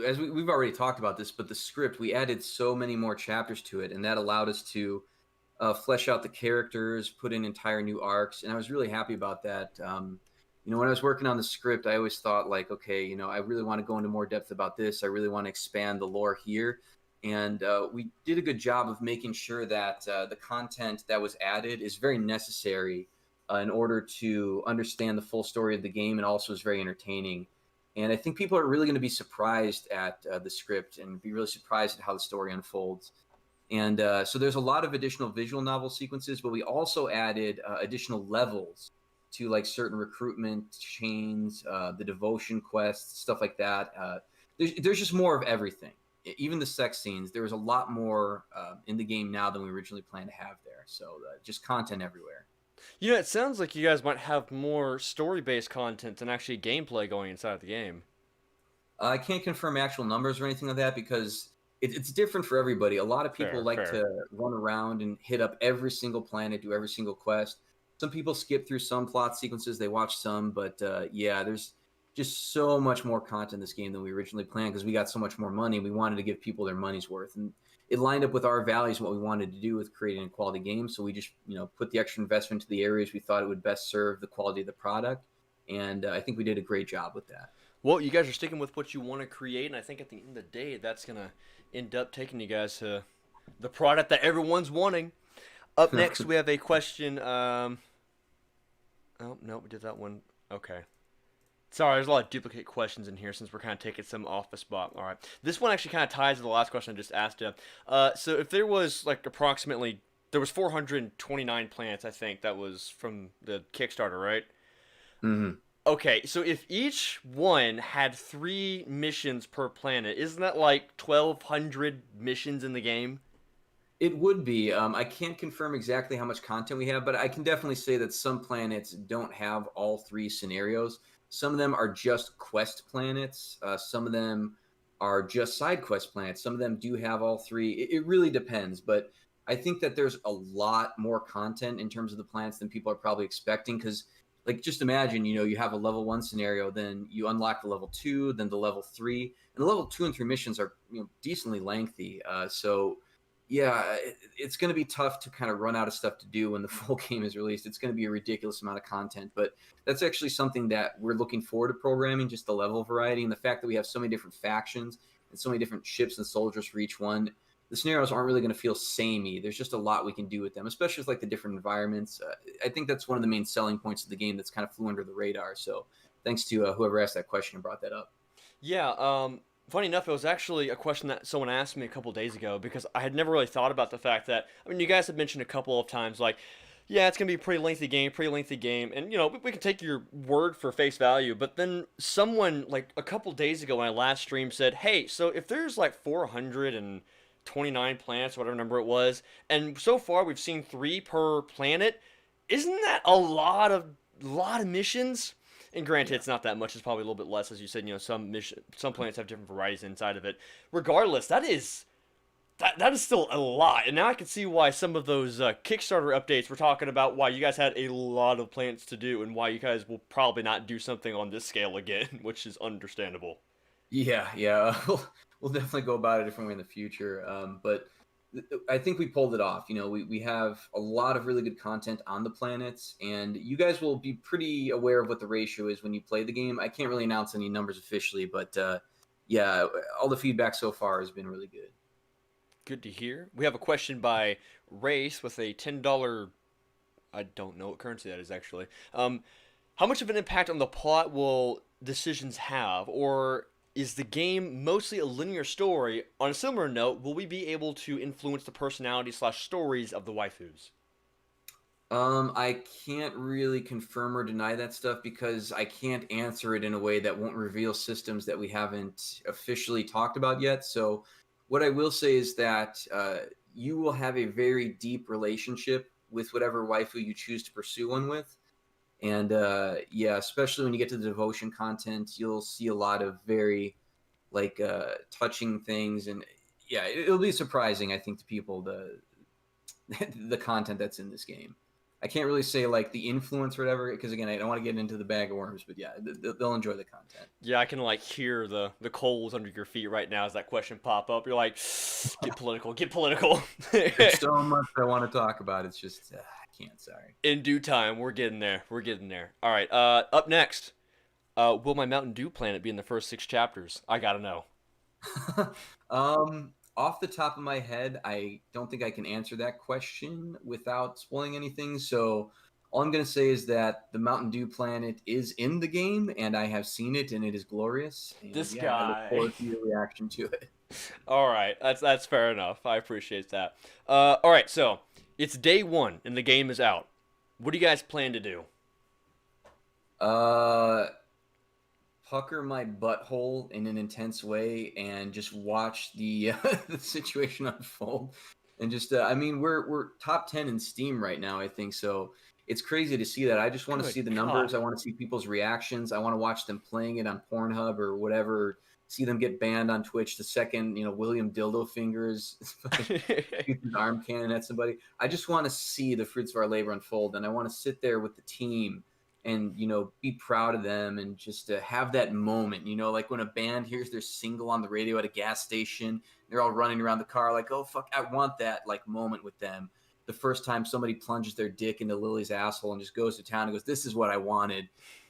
As we've already talked about this, but the script, we added so many more chapters to it, and that allowed us to flesh out the characters, put in entire new arcs, and I was really happy about that. When I was working on the script, I always thought like, okay, I really want to go into more depth about this. I really want to expand the lore here. And we did a good job of making sure that the content that was added is very necessary in order to understand the full story of the game, and also is very entertaining. And I think people are really going to be surprised at the script and be really surprised at how the story unfolds. And so there's a lot of additional visual novel sequences, but we also added additional levels to like certain recruitment chains, the devotion quests, stuff like that. There's just more of everything. Even the sex scenes, there was a lot more in the game now than we originally planned to have there. So just content everywhere. It sounds like you guys might have more story-based content than actually gameplay going inside of the game. I can't confirm actual numbers or anything like that because it's different for everybody. A lot of people like to run around and hit up every single planet, do every single quest. Some people skip through some plot sequences, they watch some, but there's just so much more content in this game than we originally planned because we got so much more money. We wanted to give people their money's worth, and it lined up with our values and what we wanted to do with creating a quality game. So we just put the extra investment to the areas we thought it would best serve the quality of the product, and I think we did a great job with that. Well, you guys are sticking with what you want to create, and I think at the end of the day, that's gonna end up taking you guys to the product that everyone's wanting. Up next, we have a question. Oh no, we did that one. Okay. Sorry, there's a lot of duplicate questions in here since we're kind of taking some off the spot. All right. This one actually kind of ties to the last question I just asked you. So if there was like approximately, there was 429 planets, I think, that was from the Kickstarter, right? Hmm. Okay, so if each one had 3 missions per planet, isn't that like 1,200 missions in the game? It would be. I can't confirm exactly how much content we have, but I can definitely say that some planets don't have all 3 scenarios. Some of them are just quest planets. Some of them are just side quest planets. Some of them do have all 3. It really depends, but I think that there's a lot more content in terms of the planets than people are probably expecting. Because, like, just imagine, you have a level 1 scenario, then you unlock the level 2, then the level 3, and the level 2 and 3 missions are decently lengthy. So yeah, it's going to be tough to kind of run out of stuff to do when the full game is released. It's going to be a ridiculous amount of content, but that's actually something that we're looking forward to programming, just the level variety and the fact that we have so many different factions and so many different ships and soldiers for each one. The scenarios aren't really going to feel samey. There's just a lot we can do with them, especially with like the different environments. I think that's one of the main selling points of the game that's kind of flew under the radar. So thanks to whoever asked that question and brought that up. Yeah, funny enough, it was actually a question that someone asked me a couple days ago because I had never really thought about the fact that, I mean, you guys have mentioned a couple of times, like, yeah, it's going to be a pretty lengthy game, and, we can take your word for face value, but then someone, like, a couple days ago when I last streamed said, hey, so if there's, like, 429 planets, whatever number it was, and so far we've seen 3 per planet, isn't that a lot of missions? And granted, it's not that much. It's probably a little bit less, as you said. Some planets have different varieties inside of it. Regardless, that is still a lot. And now I can see why some of those Kickstarter updates were talking about why you guys had a lot of planets to do, and why you guys will probably not do something on this scale again, which is understandable. Yeah. We'll definitely go about it a different way in the future. But I think we pulled it off. We have a lot of really good content on the planets, and you guys will be pretty aware of what the ratio is when you play the game. I can't really announce any numbers officially, but yeah, all the feedback so far has been really good. Good to hear. We have a question by Race with a $10. I don't know what currency that is actually. How much of an impact on the plot will decisions have, or is the game mostly a linear story? On a similar note, will we be able to influence the personality/stories of the waifus? I can't really confirm or deny that stuff because I can't answer it in a way that won't reveal systems that we haven't officially talked about yet. So, what I will say is that you will have a very deep relationship with whatever waifu you choose to pursue one with. And yeah, especially when you get to the devotion content, you'll see a lot of very like touching things, and yeah, it'll be surprising, I think, to people the content that's in this game. I can't really say like the influence or whatever, because again, I don't want to get into the bag of worms, but yeah, they'll enjoy the content. Yeah, I can like hear the coals under your feet right now as that question pop up. You're like, get political, get political. There's so much I want to talk about. It's just I can't. Sorry. In due time, we're getting there. We're getting there. All right. Up next, will my Mountain Dew planet be in the first 6 chapters? I gotta know. Off the top of my head, I don't think I can answer that question without spoiling anything. So all I'm going to say is that the Mountain Dew planet is in the game, and I have seen it, and it is glorious. And This yeah, I guy. look forward to your reaction to it. All right, that's fair enough. I appreciate that. All right, so it's day 1 and the game is out. What do you guys plan to do? Pucker my butthole in an intense way and just watch the the situation unfold. And just, I mean, we're top 10 in Steam right now, I think. So it's crazy to see that. I just want to Good see the God. numbers. I want to see people's reactions. I want to watch them playing it on Pornhub or whatever. See them get banned on Twitch the second, William Dildo Fingers shoots his arm cannon at somebody. I just want to see the fruits of our labor unfold, and I want to sit there with the team and be proud of them, and just to have that moment, like when a band hears their single on the radio at a gas station, they're all running around the car like, oh fuck, I want that like moment with them. The first time somebody plunges their dick into Lily's asshole and just goes to town and goes, this is what I wanted.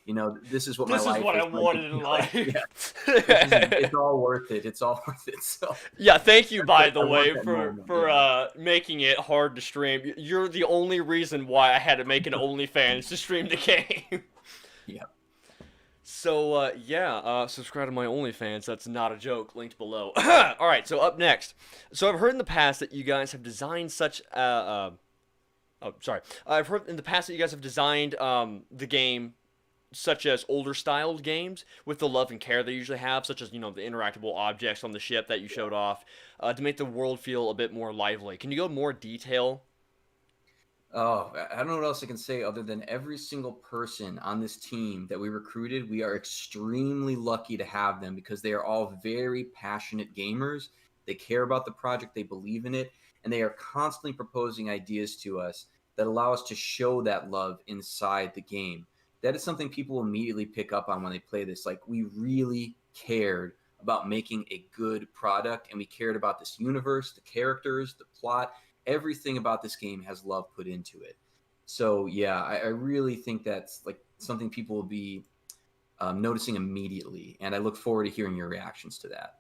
You know, this is what my This is life what is I like. wanted in life. It's all worth it. It's all worth it. So Yeah, thank you, by the I want way, that for moment. for Yeah. making it hard to stream. You're the only reason why I had to make an OnlyFans to stream the game. Yeah. So, subscribe to my OnlyFans. That's not a joke. Linked below. All right, so up next. So I've heard in the past that you guys have designed such. Oh, sorry. I've heard in the past that you guys have designed the game such as older styled games with the love and care they usually have, such as, the interactable objects on the ship that you showed off, to make the world feel a bit more lively. Can you go more detail? Oh, I don't know what else I can say other than every single person on this team that we recruited, we are extremely lucky to have them because they are all very passionate gamers. They care about the project, they believe in it, and they are constantly proposing ideas to us that allow us to show that love inside the game. That is something people immediately pick up on when they play this. Like, we really cared about making a good product, and we cared about this universe, the characters, the plot. Everything about this game has love put into it. So yeah, I really think that's like something people will be noticing immediately, and I look forward to hearing your reactions to that.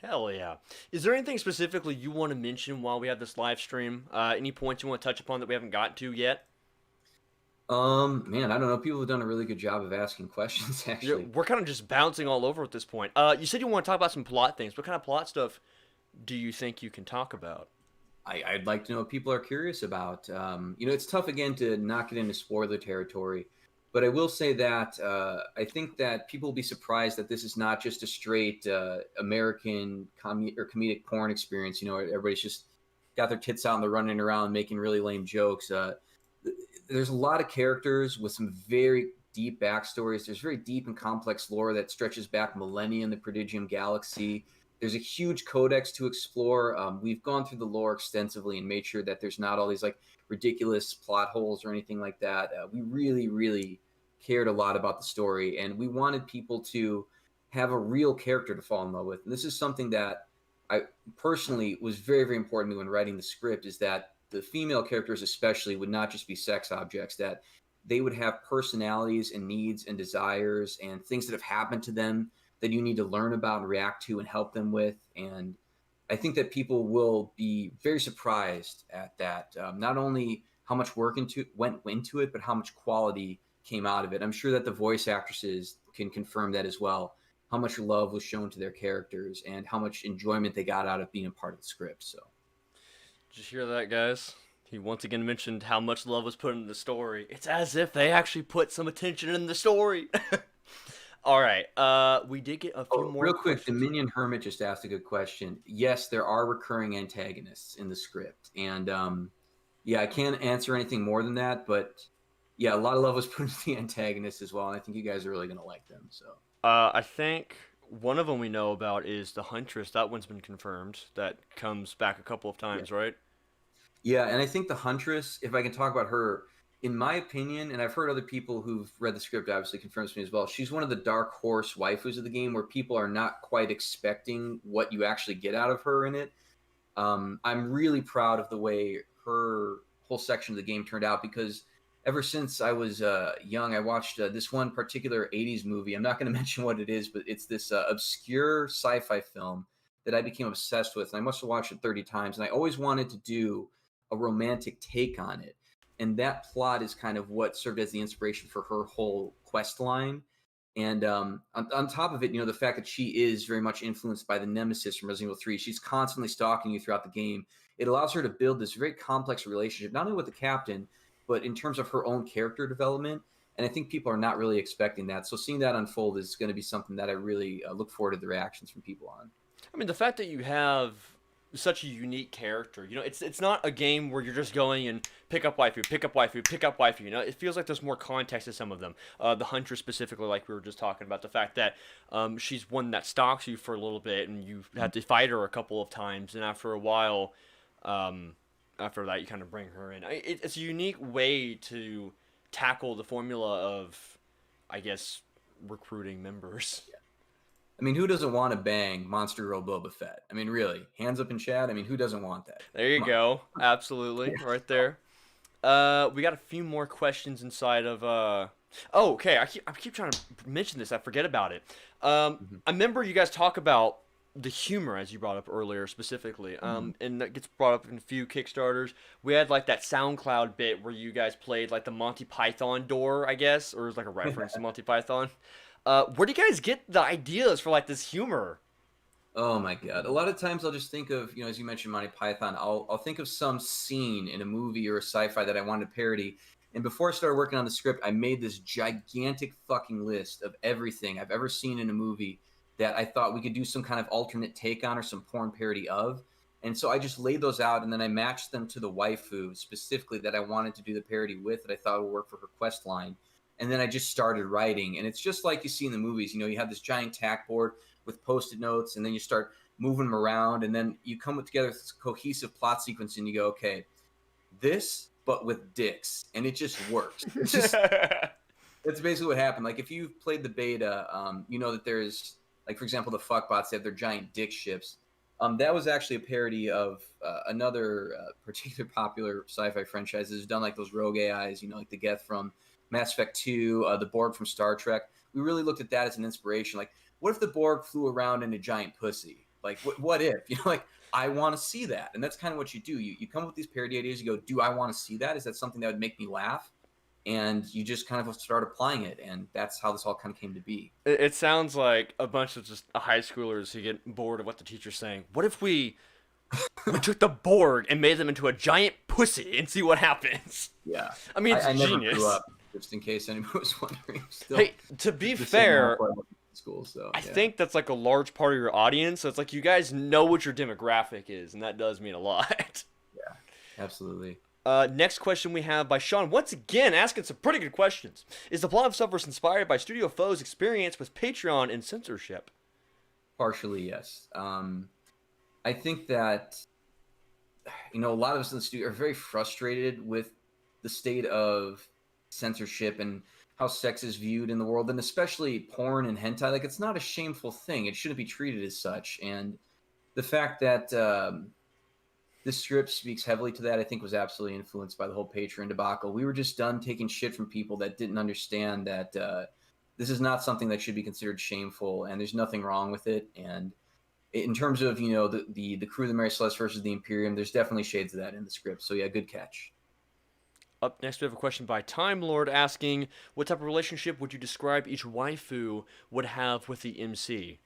Hell yeah. Is there anything specifically you want to mention while we have this live stream? Any points you want to touch upon that we haven't gotten to yet? Man, I don't know. People have done a really good job of asking questions, Yeah, actually. we're kind of just bouncing all over at this point. You said you want to talk about some plot things. What kind of plot stuff do you think you can talk about? I'd like to know what people are curious about. It's tough again to not get into spoiler territory, but I will say that I think that people will be surprised that this is not just a straight American comedic porn experience. You know, everybody's just got their tits out and they're running around making really lame jokes. There's a lot of characters with some very deep backstories. There's very deep and complex lore that stretches back millennia in the Prodigium Galaxy. There's a huge codex to explore. We've gone through the lore extensively and made sure that there's not all these like ridiculous plot holes or anything like that. We really, really cared a lot about the story, and we wanted people to have a real character to fall in love with. And this is something that I personally was very, very important to me when writing the script, is that the female characters especially would not just be sex objects, that they would have personalities and needs and desires and things that have happened to them that you need to learn about and react to and help them with. And I think that people will be very surprised at that. Not only how much work went into it, but how much quality came out of it. I'm sure that the voice actresses can confirm that as well. How much love was shown to their characters and how much enjoyment they got out of being a part of the script. So, Did you hear that, guys? He once again mentioned how much love was put into the story. It's as if they actually put some attention in the story. All right. We did get a few more real quick, questions. Dominion Hermit just asked a good question. Yes, there are recurring antagonists in the script, and yeah, I can't answer anything more than that. But yeah, a lot of love was put into the antagonists as well, and I think you guys are really gonna like them. So I think one of them we know about is the Huntress. That one's been confirmed. That comes back a couple of times, right? yeah, and I think the Huntress, if I can talk about her, in my opinion, and I've heard other people who've read the script obviously confirms to me as well, she's one of the dark horse waifus of the game where people are not quite expecting what you actually get out of her in it. I'm really proud of the way her whole section of the game turned out because ever since I was young, I watched this one particular 80s movie. I'm not going to mention what it is, but it's this obscure sci-fi film that I became obsessed with. And I must have watched it 30 times. And I always wanted to do a romantic take on it. And that plot is kind of what served as the inspiration for her whole quest line. And on top of it, the fact that she is very much influenced by the Nemesis from Resident Evil 3, she's constantly stalking you throughout the game. It allows her to build this very complex relationship, not only with the captain, but in terms of her own character development. And I think people are not really expecting that. So seeing that unfold is going to be something that I really look forward to the reactions from people on. I mean, the fact that you have such a unique character, it's not a game where you're just going and pick up waifu, pick up waifu, pick up waifu. It feels like there's more context to some of them. The Huntress specifically, like we were just talking about, the fact that she's one that stalks you for a little bit, and you had to fight her a couple of times, and after a while, after that, you kind of bring her in. It's a unique way to tackle the formula of, I guess, recruiting members. Yeah. I mean, who doesn't want to bang Monster Girl Boba Fett? I mean, really, hands up in chat. I mean, who doesn't want that? There you go. Absolutely. Right there. We got a few more questions inside of Oh, okay. I keep trying to mention this. I forget about it. Mhm. I remember you guys talk about the humor as you brought up earlier specifically. Mhm. And that gets brought up in a few Kickstarters. We had like that SoundCloud bit where you guys played like the Monty Python door, I guess, or it was like a reference to Monty Python. Where do you guys get the ideas for like this humor? Oh my god. A lot of times I'll just think of, as you mentioned Monty Python, I'll think of some scene in a movie or a sci-fi that I want to parody. And before I started working on the script, I made this gigantic fucking list of everything I've ever seen in a movie that I thought we could do some kind of alternate take on or some porn parody of. And so I just laid those out and then I matched them to the waifu specifically that I wanted to do the parody with that I thought would work for her quest line. And then I just started writing. And it's just like you see in the movies, you have this giant tack board with post-it notes, and then you start moving them around, and then you come together with this cohesive plot sequence, and you go, okay, this, but with dicks, and it just works. It's just that's basically what happened. Like if you've played the beta, you know that there's like for example the fuckbots. They have their giant dick ships. That was actually a parody of another particular popular sci-fi franchise that's done like those rogue AIs, like the Geth from Mass Effect 2, the Borg from Star Trek. We really looked at that as an inspiration. Like, what if the Borg flew around in a giant pussy? Like, what if? Like, I want to see that. And that's kind of what you do. You come up with these parody ideas. You go, do I want to see that? Is that something that would make me laugh? And you just kind of start applying it. And that's how this all kind of came to be. It sounds like a bunch of just high schoolers who get bored of what the teacher's saying. What if we took the Borg and made them into a giant pussy and see what happens? Yeah. I mean, it's I never grew genius. up, just in case anyone was wondering. Still, Hey, to be the same fair, before I went to school. So, I yeah. think that's like a large part of your audience. So it's like you guys know what your demographic is, and that does mean a lot. Yeah, absolutely. Next question we have by Sean, once again asking some pretty good questions. Is the plot of Subverse inspired by Studio Foe's experience with Patreon and censorship? Partially, yes. I think that a lot of us in the studio are very frustrated with the state of censorship and how sex is viewed in the world, and especially porn and hentai. Like, it's not a shameful thing. It shouldn't be treated as such. And the fact that this script speaks heavily to that, I think, was absolutely influenced by the whole Patreon debacle. We were just done taking shit from people that didn't understand that this is not something that should be considered shameful, and there's nothing wrong with it. And in terms of the crew of the Mary Celeste versus the Imperium, there's definitely shades of that in the script. So yeah, good catch. Up next, we have a question by Time Lord asking, what type of relationship would you describe each waifu would have with the MC?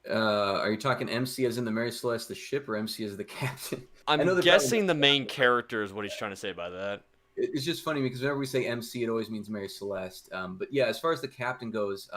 Are you talking MC as in the Mary Celeste the ship, or MC as the captain? I know I'm they're guessing probably the main character is what he's trying to say by that. it's just funny because whenever we say MC, it always means Mary Celeste. But yeah, as far as the captain goes,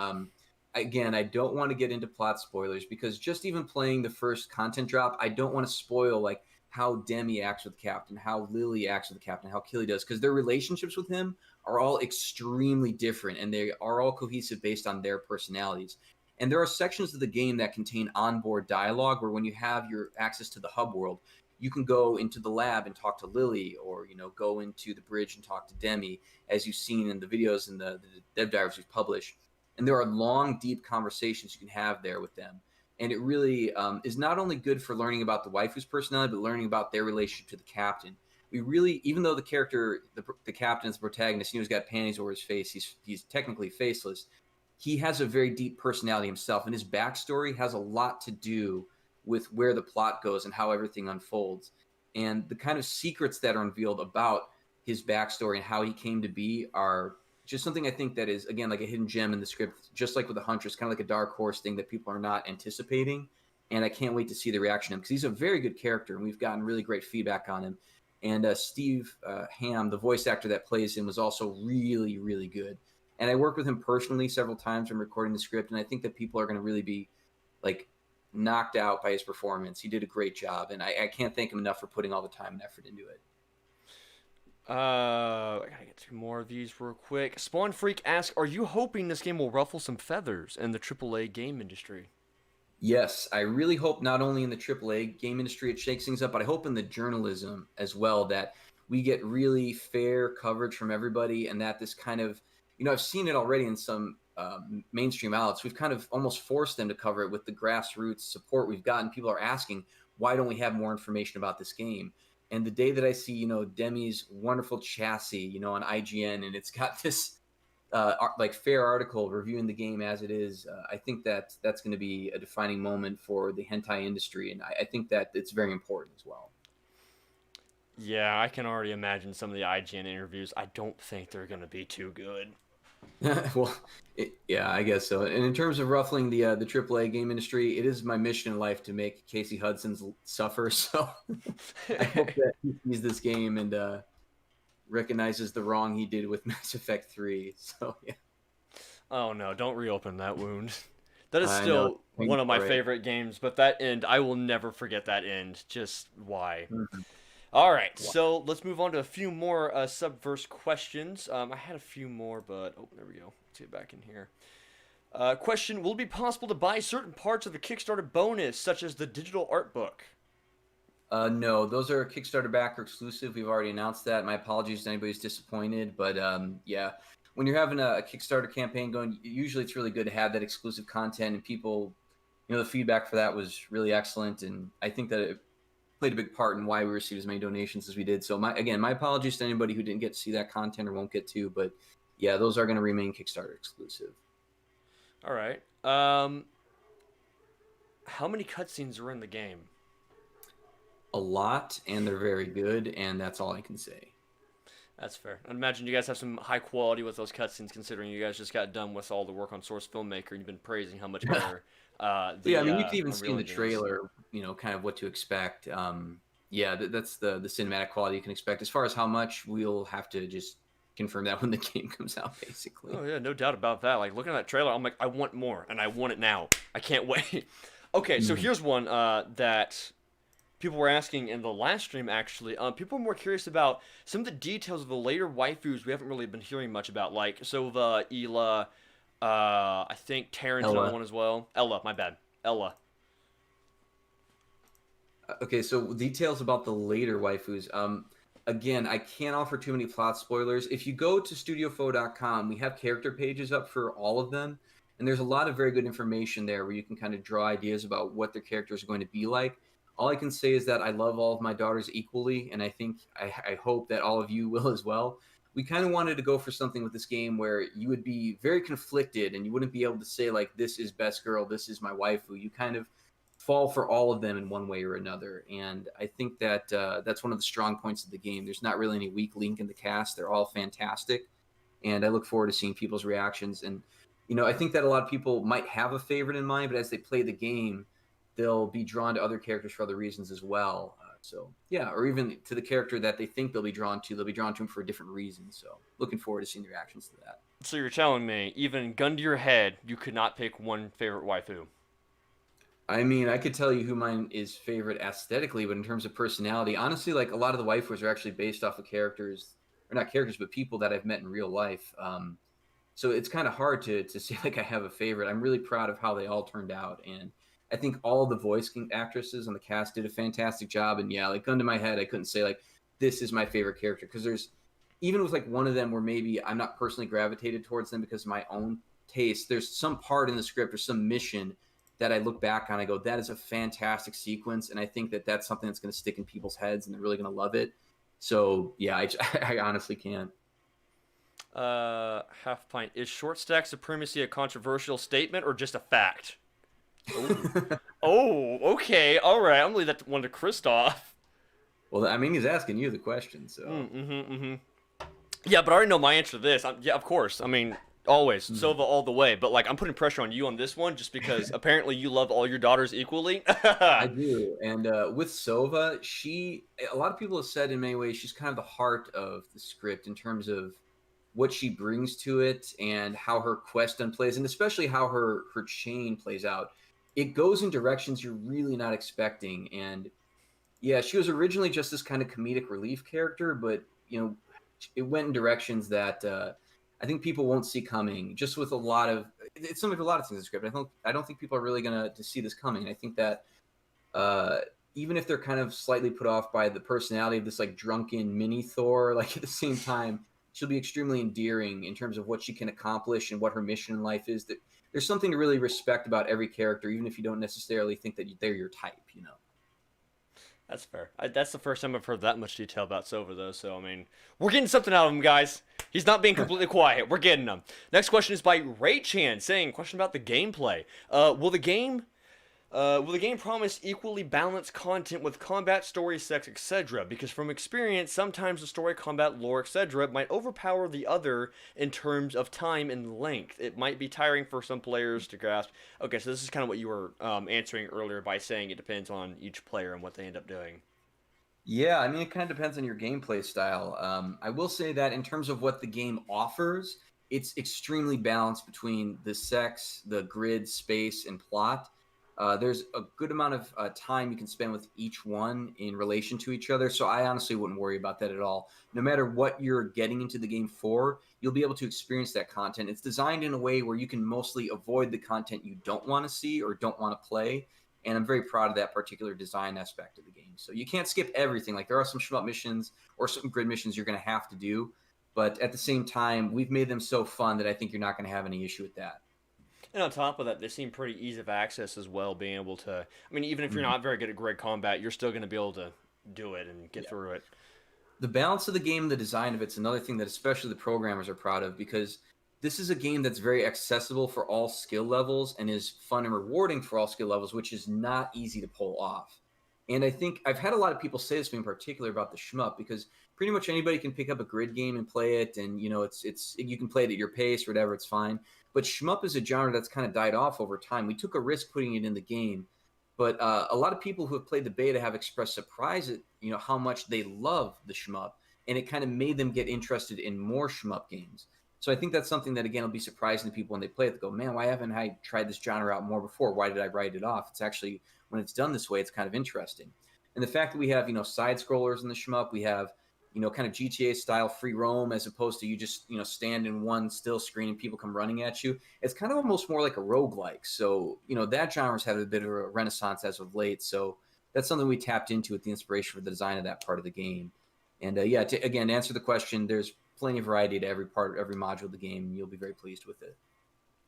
again, I don't want to get into plot spoilers because just even playing the first content drop, I don't want to spoil like how Demi acts with the captain, how Lily acts with the captain, how Killy does, because their relationships with him are all extremely different and they are all cohesive based on their personalities. And there are sections of the game that contain onboard dialogue where when you have your access to the hub world, you can go into the lab and talk to Lily, or go into the bridge and talk to Demi, as you've seen in the videos and the dev diaries we've published. And there are long, deep conversations you can have there with them. And it really is not only good for learning about the waifu's personality, but learning about their relationship to the captain. We really, even though the character, the captain is the protagonist, he's got panties over his face, he's technically faceless. He has a very deep personality himself, and his backstory has a lot to do with where the plot goes and how everything unfolds. And the kind of secrets that are unveiled about his backstory and how he came to be are just something I think that is, again, like a hidden gem in the script, just like with the Huntress, kind of like a dark horse thing that people are not anticipating. And I can't wait to see the reaction to him because he's a very good character, and we've gotten really great feedback on him. And Steve Ham, the voice actor that plays him, was also really, really good. And I worked with him personally several times when recording the script, and I think that people are going to really be like knocked out by his performance. He did a great job, and I can't thank him enough for putting all the time and effort into it. I gotta get two more of these real quick. Spawn Freak asks, are you hoping this game will ruffle some feathers in the AAA game industry? Yes, I really hope not only in the AAA game industry it shakes things up, but I hope in the journalism as well, that we get really fair coverage from everybody, and that this kind of, I've seen it already in some mainstream outlets. We've kind of almost forced them to cover it with the grassroots support we've gotten. People are asking, why don't we have more information about this game? And the day that I see, Demi's wonderful chassis, on IGN, and it's got this like fair article reviewing the game as it is, I think that that's going to be a defining moment for the hentai industry, and I think that it's very important as well. Yeah, I can already imagine some of the IGN interviews. I don't think they're going to be too good. Well, yeah, I guess so. And in terms of ruffling the AAA game industry, it is my mission in life to make Casey Hudson's suffer. So I hope that he sees this game and recognizes the wrong he did with Mass Effect 3. So yeah, Oh no, don't reopen that wound. That is I know. still one of my favorite games, but that end, I will never forget that end. Just why? Mhm. All right, so let's move on to a few more Subverse questions. I had a few more, but oh, there we go. Let's get back in here. Question: will it be possible to buy certain parts of the Kickstarter bonus, such as the digital art book? No, those are Kickstarter backer exclusive. We've already announced that. My apologies to anybody who's disappointed, but yeah, when you're having a Kickstarter campaign going, usually it's really good to have that exclusive content, and people, the feedback for that was really excellent, and I think that it played a big part in why we received as many donations as we did. So my apologies to anybody who didn't get to see that content or won't get to, but yeah, those are going to remain Kickstarter exclusive. All right. How many cutscenes are in the game? A lot, and they're very good, and that's all I can say. That's fair. I imagine you guys have some high quality with those cutscenes, considering you guys just got done with all the work on Source Filmmaker, and you've been praising how much better. Yeah, I mean, you can even see in Unreal the Engine is. trailer, kind of what to expect. Yeah, that's the cinematic quality you can expect. As far as how much, we'll have to just confirm that when the game comes out, basically. Oh yeah, no doubt about that. Like looking at that trailer, I'm like, I want more, and I want it now. I can't wait. Okay, so here's one that people were asking in the last stream. Actually, people are more curious about some of the details of the later waifus we haven't really been hearing much about, like Silva, Ela, I think Terran's another Ella. one as well. Ella, my bad. Ella. Okay, so details about the later waifus. Again, I can't offer too many plot spoilers. If you go to studiofo.com, we have character pages up for all of them, and there's a lot of very good information there where you can kind of draw ideas about what their characters are going to be like. All I can say is that I love all of my daughters equally, and I hope that all of you will as well. We kind of wanted to go for something with this game where you would be very conflicted, and you wouldn't be able to say, like, this is best girl, this is my waifu. You kind of fall for all of them in one way or another, and I think that that's one of the strong points of the game. There's not really any weak link in the cast. They're all fantastic, and I look forward to seeing people's reactions. And I think that a lot of people might have a favorite in mind, but as they play the game, they'll be drawn to other characters for other reasons as well. So yeah, or even to the character that they think they'll be drawn to him for a different reason. So looking forward to seeing the reactions to that. So you're telling me, even gun to your head, you could not pick one favorite waifu? I mean, I could tell you who mine is favorite aesthetically, but in terms of personality, honestly, like a lot of the waifus are actually based off of characters, or not characters, but people that I've met in real life. So it's kind of hard to say like I have a favorite. I'm really proud of how they all turned out, and I think all the voice actresses on the cast did a fantastic job. And yeah, like gun to my head, I couldn't say like this is my favorite character, because there's even with like one of them where maybe I'm not personally gravitated towards them because of my own taste. There's some part in the script or some mission that I look back on, I go, that is a fantastic sequence, and I think that that's something that's going to stick in people's heads, and they're really going to love it. So yeah, I honestly can't. Halfpint, is short stack supremacy a controversial statement or just a fact? Oh, okay, all right. I'm gonna leave that one to Kristoff. Well, I mean, he's asking you the question, so. Yeah, but I already know my answer to this. Yeah, of course. I mean, always Silva all the way. But like, I'm putting pressure on you on this one just because apparently you love all your daughters equally. I do, and with Silva, a lot of people have said in many ways she's kind of the heart of the script in terms of what she brings to it and how her quest unplays, and especially how her chain plays out. It goes in directions you're really not expecting, and yeah, she was originally just this kind of comedic relief character, but it went in directions that I think people won't see coming. Just with it's similar to a lot of things in the script. I don't think people are really gonna to see this coming. I think that even if they're kind of slightly put off by the personality of this like drunken mini Thor, like at the same time, she'll be extremely endearing in terms of what she can accomplish and what her mission in life is. That there's something to really respect about every character, even if you don't necessarily think that they're your type. That's fair. That's the first time I've heard that much detail about Silva, though. So I mean, we're getting something out of him, guys. He's not being completely quiet. We're getting him. Next question is by Ray Chan, saying, "Question about the gameplay. Will the game promise equally balanced content with combat, story, sex, etc.? Because from experience, sometimes the story, combat, lore, etc. might overpower the other in terms of time and length. It might be tiring for some players to grasp." Okay, so this is kind of what you were answering earlier by saying it depends on each player and what they end up doing. Yeah, I mean, it kind of depends on your gameplay style. I will say that in terms of what the game offers, it's extremely balanced between the sex, the grid, space, and plot. There's a good amount of time you can spend with each one in relation to each other. So I honestly wouldn't worry about that at all. No matter what you're getting into the game for, you'll be able to experience that content. It's designed in a way where you can mostly avoid the content you don't want to see or don't want to play. And I'm very proud of that particular design aspect of the game. So you can't skip everything. Like there are some shmup missions or some grid missions you're going to have to do. But at the same time, we've made them so fun that I think you're not going to have any issue with that. And on top of that, they seem pretty easy of access as well, being able to. I mean, even if you're not very good at grid combat, you're still going to be able to do it and get through it. The balance of the game, the design of it's another thing that especially the programmers are proud of, because this is a game that's very accessible for all skill levels and is fun and rewarding for all skill levels, which is not easy to pull off. And I think I've had a lot of people say this in particular about the shmup, because pretty much anybody can pick up a grid game and play it, and you know it's you can play it at your pace or whatever, it's fine. But shmup is a genre that's kind of died off over time. We took a risk putting it in the game, but a lot of people who have played the beta have expressed surprise at how much they love the shmup, and it kind of made them get interested in more shmup games. So I think that's something that again will be surprising to people when they play it. They go, "Man, why haven't I tried this genre out more before? Why did I write it off?" It's actually, when it's done this way, it's kind of interesting. And the fact that we have side scrollers in the shmup, we have kind of GTA style free roam as opposed to you just stand in one still screen and people come running at you. It's kind of almost more like a roguelike. So that genre's had a bit of a renaissance as of late. So that's something we tapped into with the inspiration for the design of that part of the game. And yeah, again, to answer the question, there's plenty of variety to every module of the game, and you'll be very pleased with it.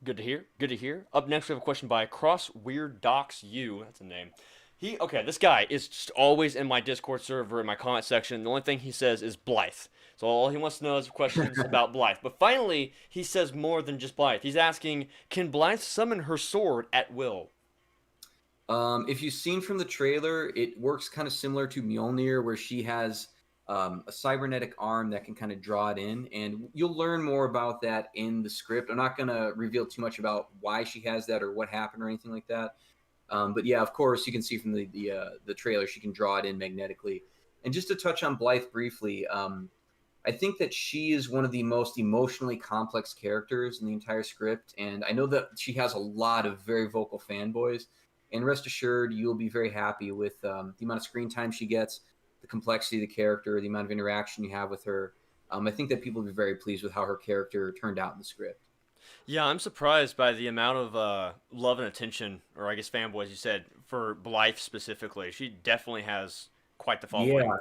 Good to hear. Good to hear. Up next, we have a question by Cross Weird Docs U. That's a name. This guy is just always in my Discord server, in my comment section. The only thing he says is Blythe. So all he wants to know is questions about Blythe. But finally, he says more than just Blythe. He's asking, can Blythe summon her sword at will? If you've seen from the trailer, it works kind of similar to Mjolnir, where she has a cybernetic arm that can kind of draw it in, and you'll learn more about that in the script. I'm not going to reveal too much about why she has that or what happened or anything like that. But yeah, of course, you can see from the trailer, she can draw it in magnetically. And just to touch on Blythe briefly, I think that she is one of the most emotionally complex characters in the entire script, and I know that she has a lot of very vocal fanboys. And rest assured, you'll be very happy with the amount of screen time she gets, the complexity of the character, the amount of interaction you have with her. I think that people will be very pleased with how her character turned out in the script. Yeah, I'm surprised by the amount of love and attention, or I guess fanboys you said, for Blythe specifically. She definitely has quite the following. Yeah,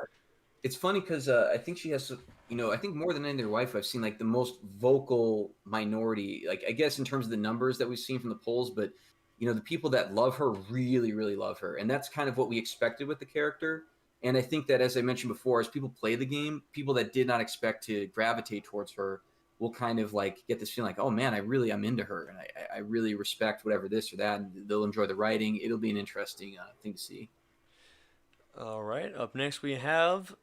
it's funny because I think she has, I think more than any other wife I've seen, like the most vocal minority, like I guess in terms of the numbers that we've seen from the polls, but the people that love her really, really love her. And that's kind of what we expected with the character. And I think that, as I mentioned before, as people play the game, people that did not expect to gravitate towards her will kind of like get this feeling like, oh man, I'm into her. And I really respect whatever this or that. And they'll enjoy the writing. It'll be an interesting thing to see. All right, up next we have,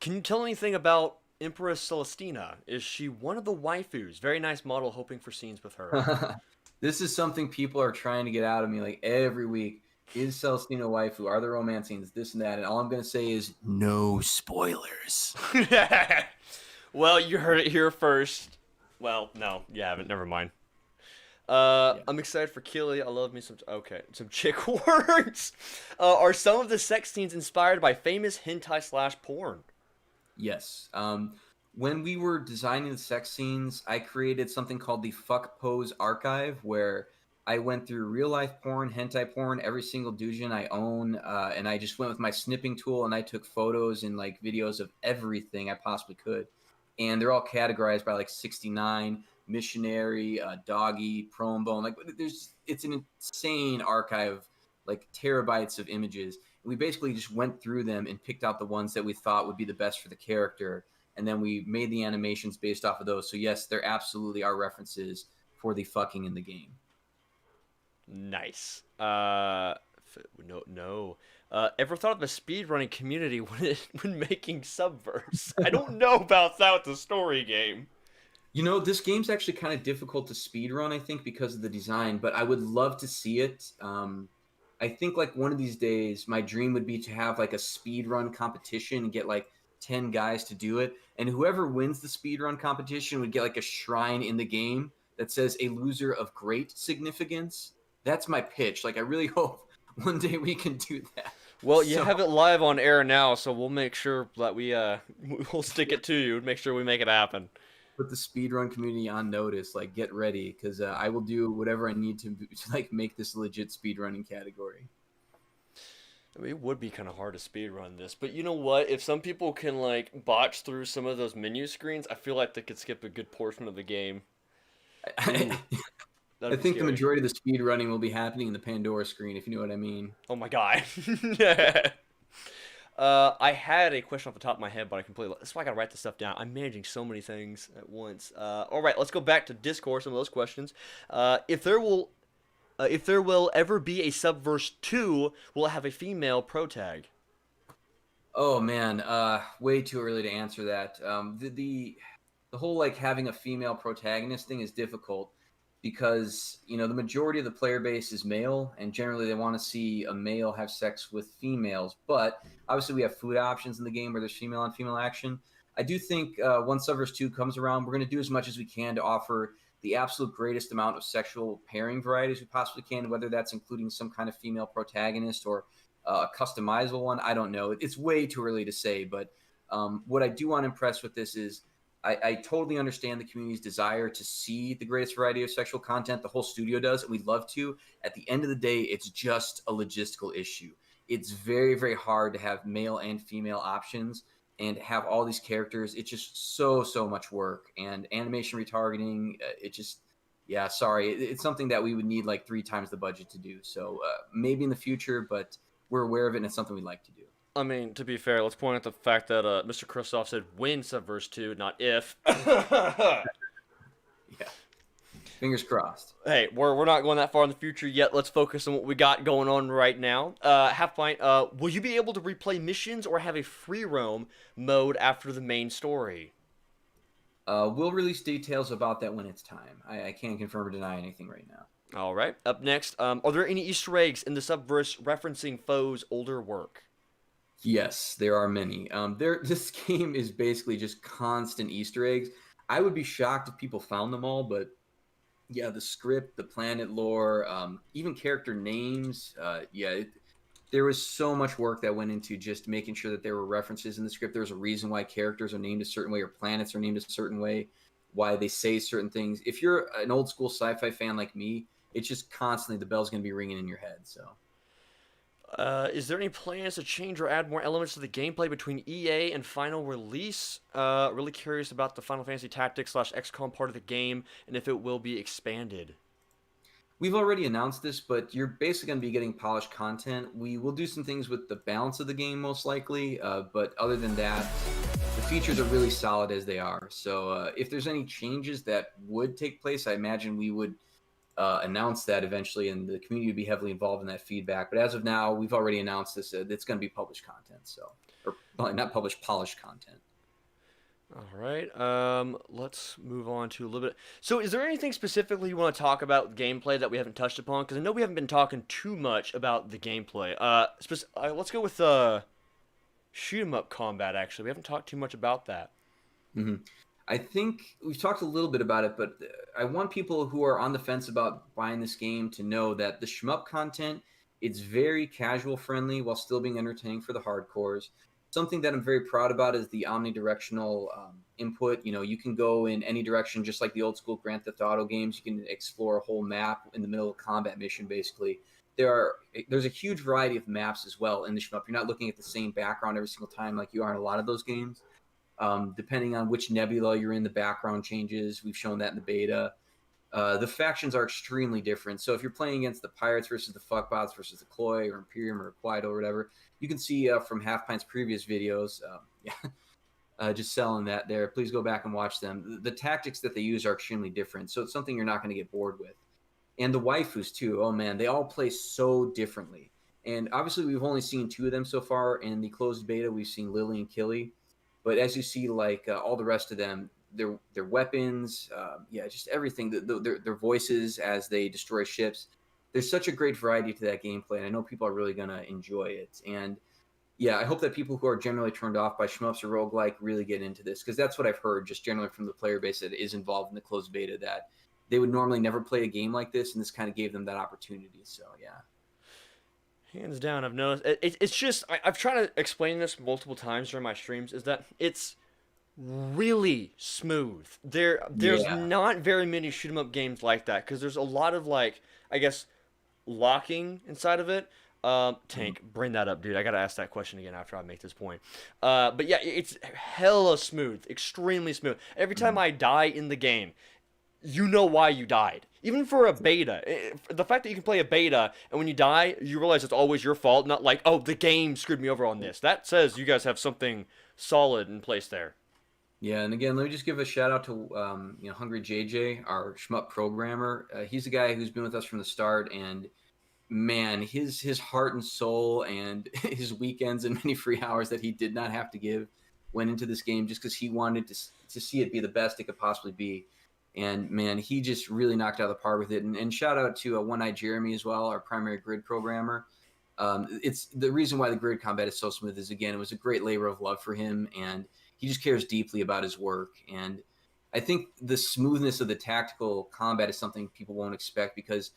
can you tell anything about Empress Celestina? Is she one of the waifus? Very nice model, hoping for scenes with her. This is something people are trying to get out of me like every week. Is Celestina waifu? Are there romance scenes? This and that. And all I'm going to say is no spoilers. Well, you heard it here first. Well, no, you haven't. Never mind. Yeah. I'm excited for Killy. I love me some chick words. Are some of the sex scenes inspired by famous hentai / porn? Yes. When we were designing the sex scenes, I created something called the Fuck Pose Archive, where I went through real life porn, hentai porn, every single doujin I own, and I just went with my snipping tool and I took photos and like videos of everything I possibly could. And they're all categorized by like 69, missionary, doggy, prone bone. Like it's an insane archive, like terabytes of images. we basically just went through them and picked out the ones that we thought would be the best for the character, and then we made the animations based off of those. So yes, there absolutely are references for the fucking in the game. Nice. No. Ever thought of the speedrunning community when making Subverse? I don't know about that with the story game. This game's actually kind of difficult to speedrun, I think, because of the design, but I would love to see it. I think like one of these days, my dream would be to have like a speedrun competition and get like 10 guys to do it. And whoever wins the speedrun competition would get like a shrine in the game that says a loser of great significance. That's my pitch. Like, I really hope one day we can do that. Well, you have it live on air now, so we'll make sure that we'll stick it to you and make sure we make it happen. Put the speedrun community on notice. Like, get ready, because I will do whatever I need to like make this a legit speedrunning category. I mean, it would be kind of hard to speedrun this, but you know what? If some people can like botch through some of those menu screens, I feel like they could skip a good portion of the game. I think the majority of the speed running will be happening in the Pandora screen, if you know what I mean. Oh my god. I had a question off the top of my head, but I completely... That's why I gotta write this stuff down. I'm managing so many things at once. Alright, let's go back to Discord, some of those questions. If there will ever be a Subverse 2, will it have a female pro tag? Oh man, way too early to answer that. The whole like having a female protagonist thing is difficult, because the majority of the player base is male, and generally they want to see a male have sex with females. But obviously we have food options in the game where there's female on female action. I do think once Subverse 2 comes around, we're going to do as much as we can to offer the absolute greatest amount of sexual pairing variety as we possibly can, whether that's including some kind of female protagonist or a customizable one. I don't know. It's way too early to say, but what I do want to impress with this is I totally understand the community's desire to see the greatest variety of sexual content. The whole studio does, and we'd love to. At the end of the day, it's just a logistical issue. It's very, very hard to have male and female options and have all these characters. It's just so much work. And animation retargeting, it's something that we would need like 3 times the budget to do. So maybe in the future, but we're aware of it, and it's something we'd like to do. I mean, to be fair, let's point out the fact that Mr. Kristoff said when Subverse 2, not if. Yeah. Fingers crossed. Hey, we're not going that far in the future yet. Let's focus on what we got going on right now. Halfpint, will you be able to replay missions or have a free roam mode after the main story? We'll release details about that when it's time. I can't confirm or deny anything right now. All right. Up next, are there any Easter eggs in the Subverse referencing Foe's older work? Yes, there are many. This game is basically just constant Easter eggs. I would be shocked if people found them all, but yeah, the script, the planet lore, even character names. There was so much work that went into just making sure that there were references in the script. There's a reason why characters are named a certain way or planets are named a certain way, why they say certain things. If you're an old school sci-fi fan like me, it's just constantly the bell's going to be ringing in your head, so... Is there any plans to change or add more elements to the gameplay between EA and final release? Really curious about the Final Fantasy Tactics / XCOM part of the game and if it will be expanded. We've already announced this, but you're basically going to be getting polished content. We will do some things with the balance of the game, most likely, but other than that, the features are really solid as they are. So if there's any changes that would take place, I imagine we would announce that eventually, and the community would be heavily involved in that feedback. But as of now, we've already announced this. It's going to be published content, or not published, polished content. All right. Let's move on to a little bit. So, is there anything specifically you want to talk about gameplay that we haven't touched upon? Because I know we haven't been talking too much about the gameplay. Let's go with shoot 'em up combat. Actually, we haven't talked too much about that. Mm-hmm. I think we've talked a little bit about it, but I want people who are on the fence about buying this game to know that the shmup content, it's very casual friendly while still being entertaining for the hardcores. Something that I'm very proud about is the omnidirectional input. You can go in any direction, just like the old school Grand Theft Auto games. You can explore a whole map in the middle of a combat mission, basically. There's a huge variety of maps as well in the shmup. You're not looking at the same background every single time like you are in a lot of those games. Depending on which nebula you're in, the background changes. We've shown that in the beta. The factions are extremely different. So if you're playing against the Pirates versus the Fuckbots versus the Khoi or Imperium or Quiet or whatever, you can see from Halfpint's previous videos, just selling that there. Please go back and watch them. The tactics that they use are extremely different. So it's something you're not going to get bored with. And the waifus too. Oh man, they all play so differently. And obviously we've only seen 2 of them so far. In the closed beta, we've seen Lily and Killy. But as you see, like all the rest of them, their weapons, just everything. Their voices as they destroy ships. There's such a great variety to that gameplay, and I know people are really gonna enjoy it. And yeah, I hope that people who are generally turned off by shmups or roguelike really get into this, because that's what I've heard just generally from the player base that is involved in the closed beta, that they would normally never play a game like this, and this kind of gave them that opportunity. So yeah. Hands down, I've noticed. It's just I've tried to explain this multiple times during my streams. Is that it's really smooth. There's not very many shoot 'em up games like that, because there's a lot of, like, I guess, locking inside of it. Tank, bring that up, dude. I gotta ask that question again after I make this point. But yeah, it's hella smooth, extremely smooth. Every time I die in the game, you know why you died. Even for a beta, the fact that you can play a beta and when you die, you realize it's always your fault, not like, oh, the game screwed me over on this. That says you guys have something solid in place there. Yeah, and again, let me just give a shout out to Hungry JJ, our shmup programmer. He's a guy who's been with us from the start, and man, his heart and soul and his weekends and many free hours that he did not have to give went into this game just because he wanted to see it be the best it could possibly be. And man, he just really knocked out of the park with it. And shout out to One-Eyed Jeremy as well, our primary grid programmer. It's the reason why the grid combat is so smooth is, again, it was a great labor of love for him, and he just cares deeply about his work. And I think the smoothness of the tactical combat is something people won't expect, because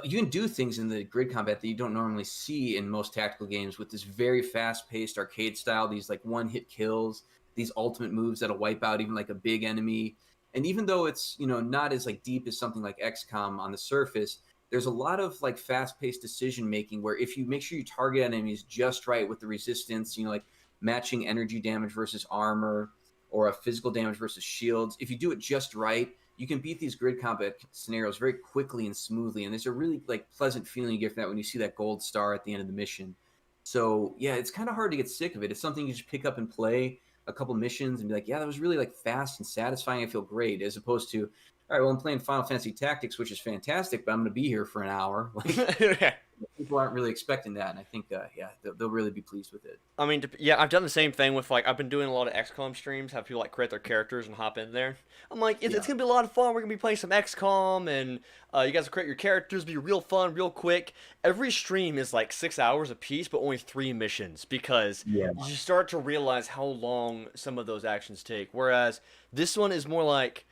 you can do things in the grid combat that you don't normally see in most tactical games, with this very fast-paced arcade style, these like one-hit kills, these ultimate moves that'll wipe out even like a big enemy. And even though it's, not as like deep as something like XCOM on the surface, there's a lot of like fast-paced decision making where if you make sure you target enemies just right with the resistance, like matching energy damage versus armor or a physical damage versus shields, if you do it just right, you can beat these grid combat scenarios very quickly and smoothly. And there's a really like pleasant feeling you get from that when you see that gold star at the end of the mission. So yeah, it's kind of hard to get sick of it. It's something you just pick up and play a couple missions and be like, yeah, that was really like fast and satisfying. I feel great, as opposed to, all right, well, I'm playing Final Fantasy Tactics, which is fantastic, but I'm going to be here for an hour. Like, people aren't really expecting that, and I think, they'll really be pleased with it. I mean, yeah, I've done the same thing with, like, I've been doing a lot of XCOM streams, have people, like, create their characters and hop in there. I'm like, it's going to be a lot of fun. We're going to be playing some XCOM, and you guys will create your characters, be real fun, real quick. Every stream is, like, 6 hours a piece, but only 3 missions, because you start to realize how long some of those actions take. Whereas this one is more like,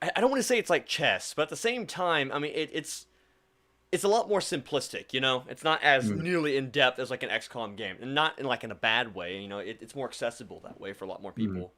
I don't want to say it's like chess, but at the same time, I mean, it's a lot more simplistic, It's not as nearly in depth as like an XCOM game, and not in like in a bad way, It's more accessible that way for a lot more people.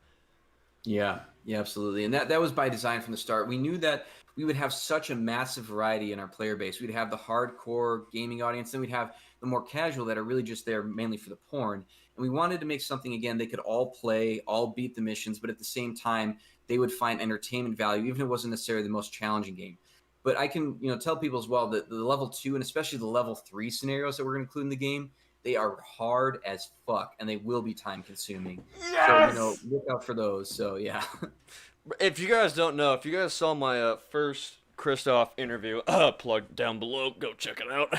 Yeah, absolutely. And that was by design from the start. We knew that we would have such a massive variety in our player base. We'd have the hardcore gaming audience, then we'd have the more casual that are really just there mainly for the porn. And we wanted to make something, again, they could all play, all beat the missions, but at the same time, they would find entertainment value, even if it wasn't necessarily the most challenging game. But I can, tell people as well that the level 2 and especially the level 3 scenarios that we're going to include in the game, they are hard as fuck, and they will be time consuming. Yes! So, look out for those. So, yeah. If you guys don't know, if you guys saw my first Kristoff interview, plug down below, go check it out.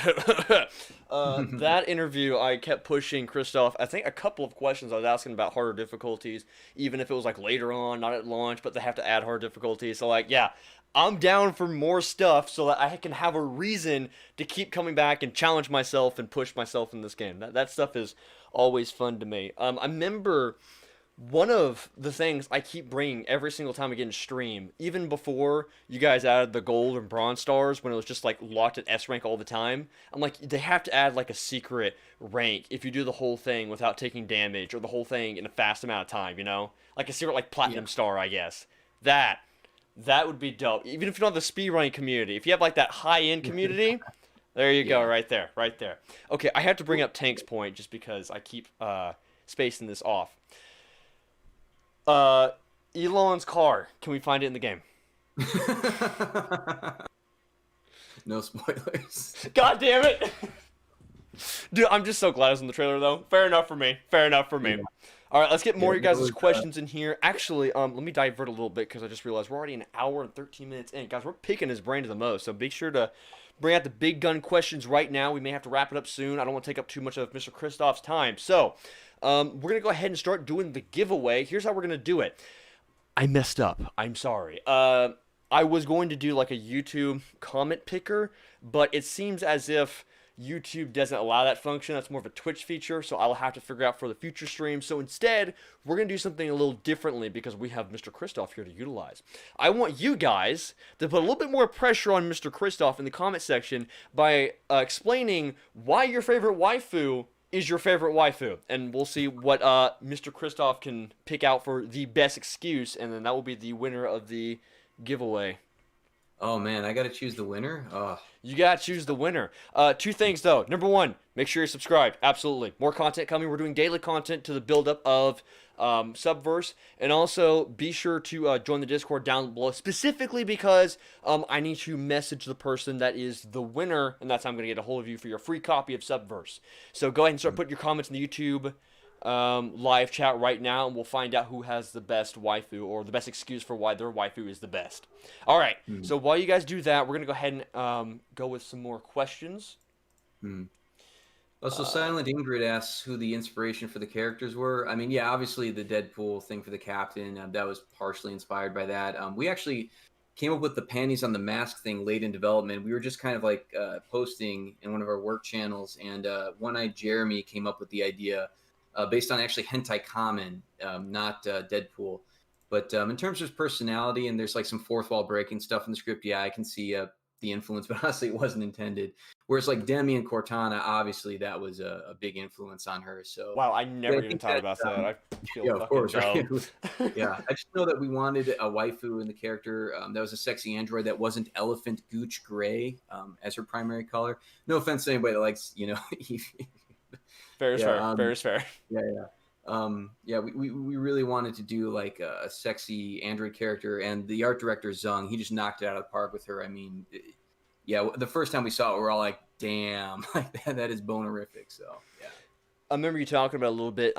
That interview, I kept pushing Kristoff, I think a couple of questions I was asking about harder difficulties, even if it was like later on, not at launch, but they have to add hard difficulties. So like, yeah, I'm down for more stuff so that I can have a reason to keep coming back and challenge myself and push myself in this game. That stuff is always fun to me. I remember one of the things I keep bringing every single time I get in stream, even before you guys added the gold and bronze stars, when it was just like locked at S rank all the time, I'm like, they have to add like a secret rank if you do the whole thing without taking damage, or the whole thing in a fast amount of time, like a secret like platinum star, I guess. That would be dope. Even if you don't have the speedrunning community, if you have like that high-end community, there you go, right there. Okay, I have to bring up Tank's point just because I keep spacing this off. Elon's car, can we find it in the game? No spoilers. God damn it. Dude, I'm just so glad I was in the trailer, though. Fair enough for me. Fair enough for me. Yeah. All right, let's get more of Yeah, your that guys' was, questions in here. Actually, let me divert a little bit because I just realized we're already an hour and 13 minutes in. Guys, we're picking his brain to the most, so be sure to bring out the big gun questions right now. We may have to wrap it up soon. I don't want to take up too much of Mr. Kristoff's time. So, we're going to go ahead and start doing the giveaway. Here's how we're going to do it. I messed up. I'm sorry. I was going to do like a YouTube comment picker, but it seems as if YouTube doesn't allow that function. That's more of a Twitch feature, so I'll have to figure out for the future streams. So instead, we're going to do something a little differently because we have Mr. Kristoff here to utilize. I want you guys to put a little bit more pressure on Mr. Kristoff in the comment section by explaining why your favorite waifu is your favorite waifu. And we'll see what Mr. Kristoff can pick out for the best excuse, and then that will be the winner of the giveaway. Oh man, I gotta choose the winner. Oh. You gotta choose the winner. Two things though. Number one, make sure you're subscribed. Absolutely, more content coming. We're doing daily content to the build-up of Subverse, and also be sure to join the Discord down below. Specifically because I need to message the person that is the winner, and that's how I'm gonna get a hold of you for your free copy of Subverse. So go ahead and start putting your comments in the YouTube live chat right now, and we'll find out who has the best waifu or the best excuse for why their waifu is the best. All right, so while you guys do that, we're gonna go ahead and go with some more questions. Also, Silent Ingrid asks who the inspiration for the characters were. I mean, yeah, obviously the Deadpool thing for the captain, that was partially inspired by that. We actually came up with the panties on the mask thing late in development. We were just kind of like posting in one of our work channels, and One-Eyed Jeremy came up with the idea based on actually Hentai Common, not Deadpool. But in terms of his personality, and there's like some fourth wall breaking stuff in the script, yeah, I can see the influence, but honestly, it wasn't intended. Whereas like Demi and Cortana, obviously that was a big influence on her. So wow, I never even thought about that. I feel yeah, of course, dumb. right? Yeah, I just know that we wanted a waifu in the character that was a sexy android that wasn't elephant gooch gray as her primary color. No offense to anybody that likes, Fair is yeah, fair. Fair is fair. Yeah, we really wanted to do like a sexy android character, and the art director Zung, he just knocked it out of the park with her. I mean, yeah, the first time we saw it, we were all like, "Damn, like that is bonerific." So yeah, I remember you talking about a little bit,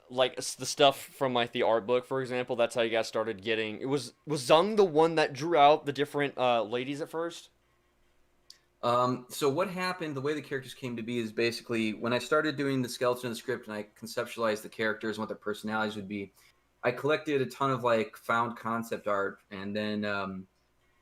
like the stuff from like the art book, for example. That's how you guys started getting. Was Zung the one that drew out the different ladies at first? So what happened, the way the characters came to be is basically when I started doing the skeleton of the script and I conceptualized the characters and what their personalities would be, I collected a ton of like found concept art and then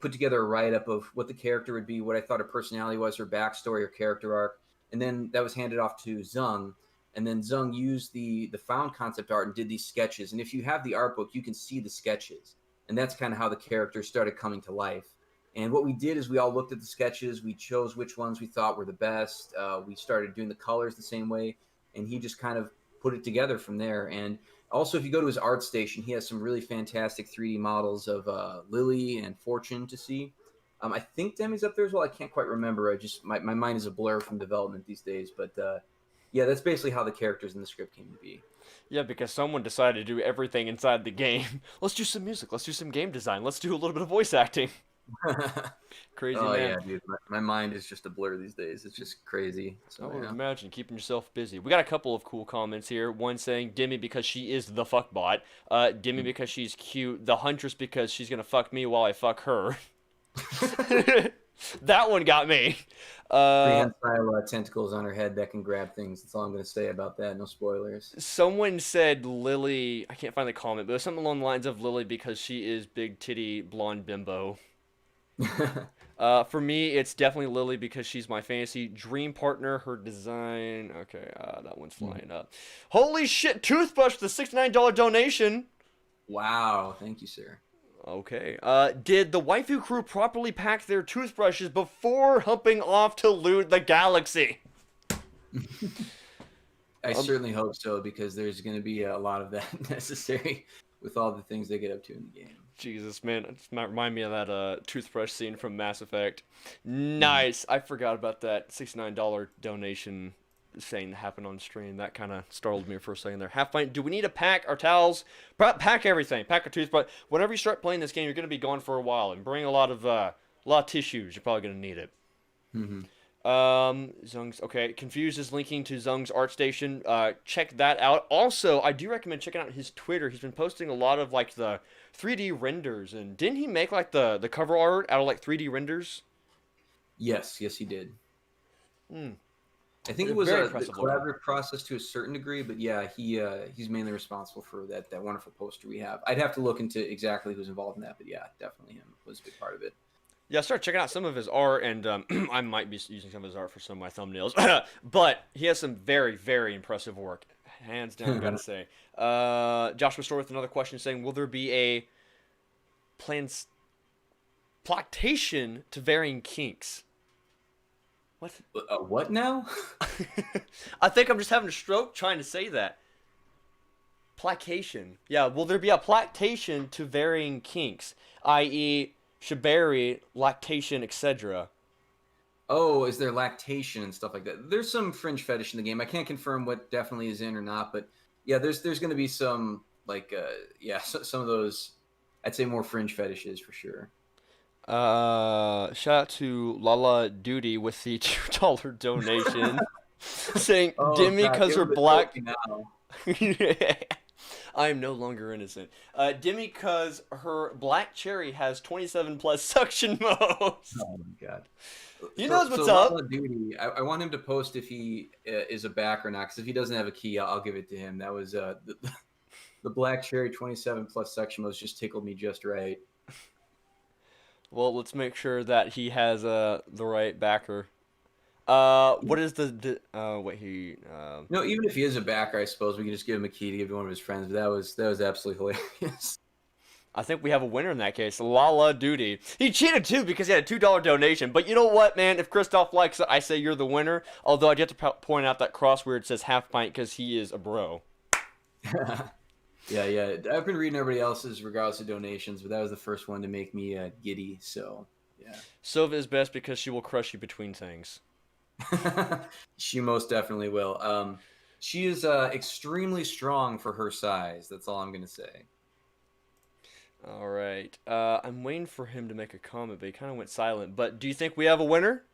put together a write-up of what the character would be, what I thought her personality was, her backstory, her character arc, and then that was handed off to Zung, and then Zung used the found concept art and did these sketches. And if you have the art book, you can see the sketches, and that's kind of how the characters started coming to life. And what we did is we all looked at the sketches, we chose which ones we thought were the best, we started doing the colors the same way, and he just kind of put it together from there. And also, if you go to his art station, he has some really fantastic 3D models of Lily and Fortune to see. I think Demi's up there as well. I can't quite remember. My mind is a blur from development these days. But yeah, that's basically how the characters in the script came to be. Yeah, because someone decided to do everything inside the game. Let's do some music. Let's do some game design. Let's do a little bit of voice acting. Crazy, oh, man. Yeah, dude. My mind is just a blur these days. It's just crazy. So, yeah. Imagine keeping yourself busy. We got a couple of cool comments here. One saying Demi because she is the fuckbot. Demi because she's cute. The Huntress because she's gonna fuck me while I fuck her. That one got me. Prehensile tentacles on her head that can grab things. That's all I'm gonna say about that. No spoilers. Someone said Lily. I can't find the comment, but it was something along the lines of Lily because she is big titty blonde bimbo. For me, it's definitely Lily because she's my fantasy dream partner. Her design. Okay, that one's flying up. Holy shit! Toothbrush, the $69 donation. Wow, thank you, sir. Okay. Did the waifu crew properly pack their toothbrushes before humping off to loot the galaxy? I certainly hope so, because there's going to be a lot of that necessary with all the things they get up to in the game. Jesus, man, it might remind me of that toothbrush scene from Mass Effect. Nice. I forgot about that $69 donation. saying happened on stream. That kind of startled me for a second there. Halfpint, do we need to pack our towels? Pack everything. Pack our toothbrush. Whenever you start playing this game, you're going to be gone for a while, and bring a lot of tissues. You're probably going to need it. Mm-hmm. Zung's okay. Confused is linking to Zung's art station. Check that out. Also, I do recommend checking out his Twitter. He's been posting a lot of like the 3D renders, and didn't he make like the cover art out of like 3D renders? Yes, he did. Hmm. I think it was a collaborative process to a certain degree, but yeah, he's mainly responsible for that wonderful poster we have. I'd have to look into exactly who's involved in that, but yeah, definitely him was a big part of it. Yeah, I started checking out some of his art, and I might be using some of his art for some of my thumbnails. But he has some very, very impressive work. Hands down, gotta say. Joshua Store with another question saying, will there be a plantation to varying kinks? What? What now? I think I'm just having a stroke trying to say that. Placation. Yeah, will there be a placation to varying kinks, i.e., shibari, lactation, etc.? Oh, is there lactation and stuff like that? There's some fringe fetish in the game. I can't confirm what definitely is in or not, but yeah, there's going to be some like some of those. I'd say more fringe fetishes for sure. Shout out to Lala Duty with the $2 donation, saying Demi because her black. I am no longer innocent. Demi because her black cherry has 27 plus suction modes. Oh my god. He knows what's up. Lala Duty, I want him to post if he is a back or not, because if he doesn't have a key, I'll give it to him. That was the black cherry 27 plus suction modes just tickled me just right. Well, let's make sure that he has the right backer. What is No, even if he is a backer, I suppose we can just give him a key to give to one of his friends. But that was absolutely hilarious. I think we have a winner in that case. Lala Duty. He cheated too because he had a $2 donation. But you know what, man? If Kristoff likes it, I say you're the winner. Although I do have to point out that crossword says Halfpint because he is a bro. Yeah. I've been reading everybody else's regardless of donations, but that was the first one to make me giddy. So yeah. Silva is best because she will crush you between things. She most definitely will. She is extremely strong for her size. That's all I'm gonna say. All right. I'm waiting for him to make a comment, but he kind of went silent. But do you think we have a winner?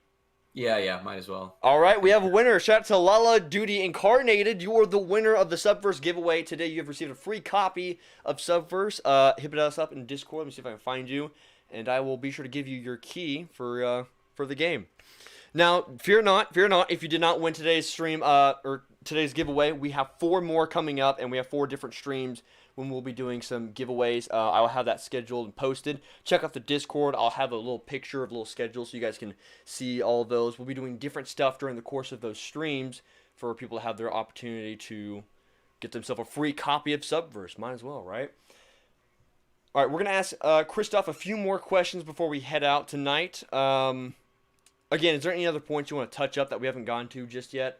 Yeah, might as well. All right, we have a winner. Shout out to Lala Duty Incarnated. You are the winner of the Subverse giveaway. Today you have received a free copy of Subverse. Hit us up in Discord. Let me see if I can find you. And I will be sure to give you your key for the game. Now, fear not. If you did not win today's stream or today's giveaway, we have 4 more coming up, and we have 4 different streams when we'll be doing some giveaways. I will have that scheduled and posted. Check out the Discord. I'll have a little picture of a little schedule so you guys can see all of those. We'll be doing different stuff during the course of those streams for people to have their opportunity to get themselves a free copy of Subverse. Might as well, right? All right, we're going to ask Kristoff a few more questions before we head out tonight. Again, is there any other points you want to touch up that we haven't gone to just yet?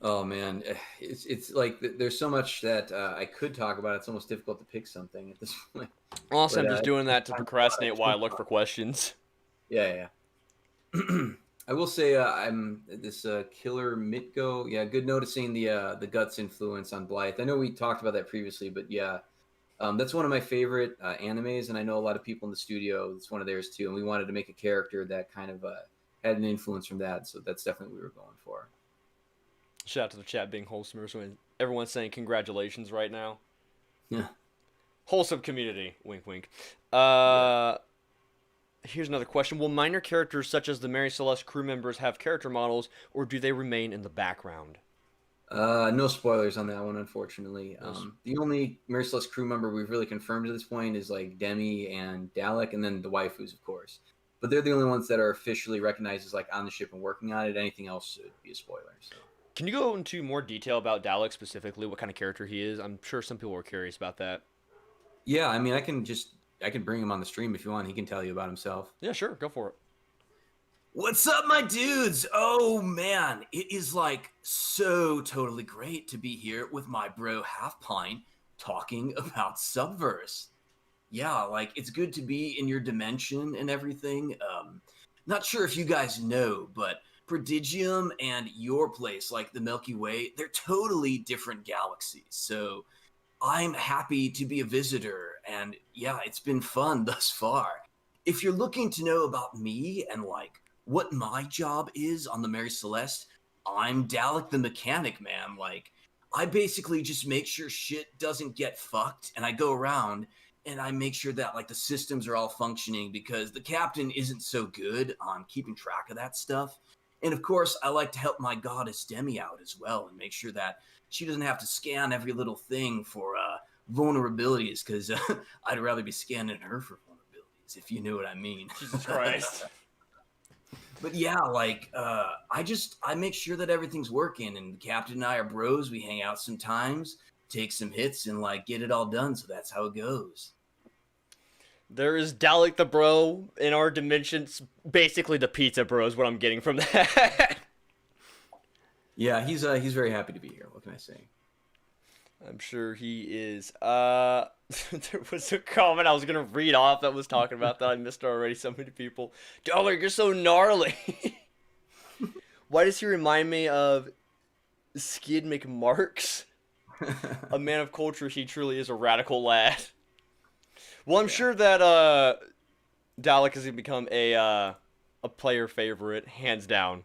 Oh man, it's like there's so much that I could talk about. It's almost difficult to pick something at this point. Also, I'm just doing that to procrastinate while I look for questions. Yeah. I will say I'm this Killer Mitgo. Yeah, good noticing the Guts influence on Blythe. I know we talked about that previously, but yeah, that's one of my favorite animes, and I know a lot of people in the studio. It's one of theirs too, and we wanted to make a character that kind of had an influence from that, so that's definitely what we were going for. Shout out to the chat being wholesome. Everyone's saying congratulations right now. Yeah. Wholesome community. Wink, wink. Here's another question. Will minor characters such as the Mary Celeste crew members have character models, or do they remain in the background? No spoilers on that one, unfortunately. The only Mary Celeste crew member we've really confirmed at this point is like Demi and Dalek, and then the waifus, of course. But they're the only ones that are officially recognized as like on the ship and working on it. Anything else would be a spoiler. So. Can you go into more detail about Dalek specifically, what kind of character he is? I'm sure some people were curious about that. Yeah, I mean, I can bring him on the stream if you want. He can tell you about himself. Yeah, sure. Go for it. What's up, my dudes? Oh, man. It is, like, so totally great to be here with my bro Halfpint talking about Subverse. Yeah, like, it's good to be in your dimension and everything. Not sure if you guys know, but Prodigium and your place, like the Milky Way, they're totally different galaxies. So I'm happy to be a visitor, and yeah, it's been fun thus far. If you're looking to know about me and like what my job is on the Mary Celeste, I'm Dalek the mechanic, man. Like, I basically just make sure shit doesn't get fucked, and I go around and I make sure that like the systems are all functioning because the captain isn't so good on keeping track of that stuff. And of course, I like to help my goddess Demi out as well and make sure that she doesn't have to scan every little thing for vulnerabilities because I'd rather be scanning her for vulnerabilities, if you know what I mean. Jesus Christ. But yeah, like I make sure that everything's working, and the captain and I are bros. We hang out sometimes, take some hits, and like get it all done. So that's how it goes. There is Dalek the Bro in our dimensions. Basically, the pizza bro is what I'm getting from that. Yeah, he's very happy to be here. What can I say? I'm sure he is. There was a comment I was gonna read off that was talking about that. I missed already. So many people. Dalek, you're so gnarly. Why does he remind me of Skid McMarks? A man of culture, he truly is a radical lad. Well, I'm sure that Dalek has become a player favorite, hands down.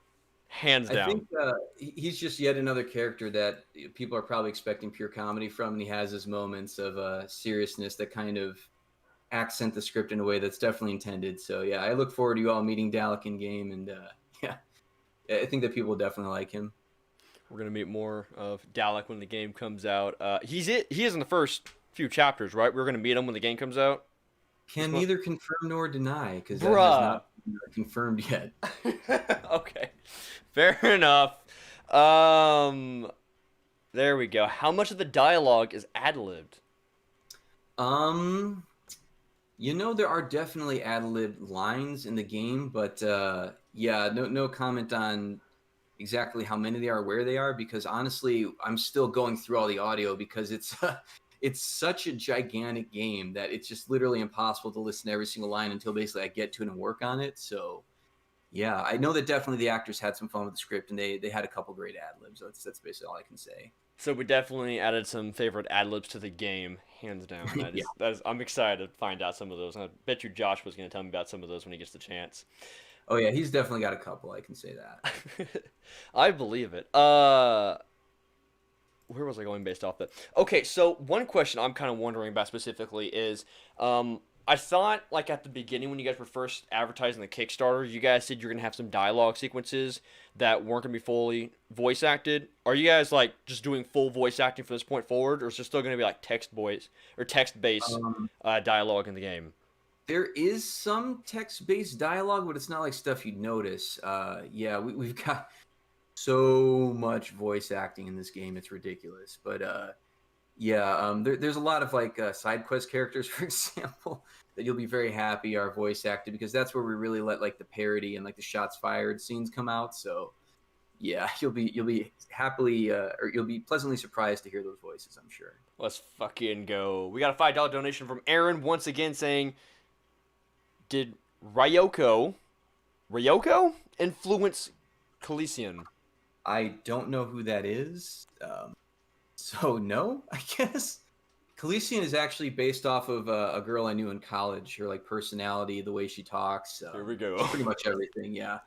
Hands down. I think he's just yet another character that people are probably expecting pure comedy from, and he has his moments of seriousness that kind of accent the script in a way that's definitely intended. So yeah, I look forward to you all meeting Dalek in game, and yeah, I think that people will definitely like him. We're gonna meet more of Dalek when the game comes out. He is in the first few chapters, right? We're gonna meet him when the game comes out. Can neither confirm nor deny because that Bruh. has not been confirmed yet. Okay, fair enough. There we go. How much of the dialogue is ad-libbed? You know, there are definitely ad-lib lines in the game, but yeah, no comment on exactly how many they are, where they are, because honestly, I'm still going through all the audio because it's such a gigantic game that it's just literally impossible to listen to every single line until basically I get to it and work on it. So yeah, I know that definitely the actors had some fun with the script, and they had a couple great ad-libs. That's basically all I can say. So we definitely added some favorite ad-libs to the game, hands down. Yeah. I'm excited to find out some of those. I bet you Josh was going to tell me about some of those when he gets the chance. Oh yeah, he's definitely got a couple. I can say that. I believe it. Where was I going based off that? Okay, so one question I'm kind of wondering about specifically is, I thought like at the beginning when you guys were first advertising the Kickstarter, you guys said you're gonna have some dialogue sequences that weren't gonna be fully voice acted. Are you guys like just doing full voice acting from this point forward, or is there still gonna be like text based dialogue in the game? There is some text-based dialogue, but it's not like stuff you'd notice. Yeah, we've got so much voice acting in this game; it's ridiculous. But yeah, there's a lot of like side quest characters, for example, that you'll be very happy are voice acted because that's where we really let like the parody and like the shots fired scenes come out. So yeah, you'll be happily or you'll be pleasantly surprised to hear those voices, I'm sure. Let's fucking go. We got a $5 donation from Aaron once again saying, did Ryoko influence Coliseum? I don't know who that is. So no, I guess. Coliseum is actually based off of a girl I knew in college. Her like personality, the way she talks. Here we go. Pretty much everything, yeah.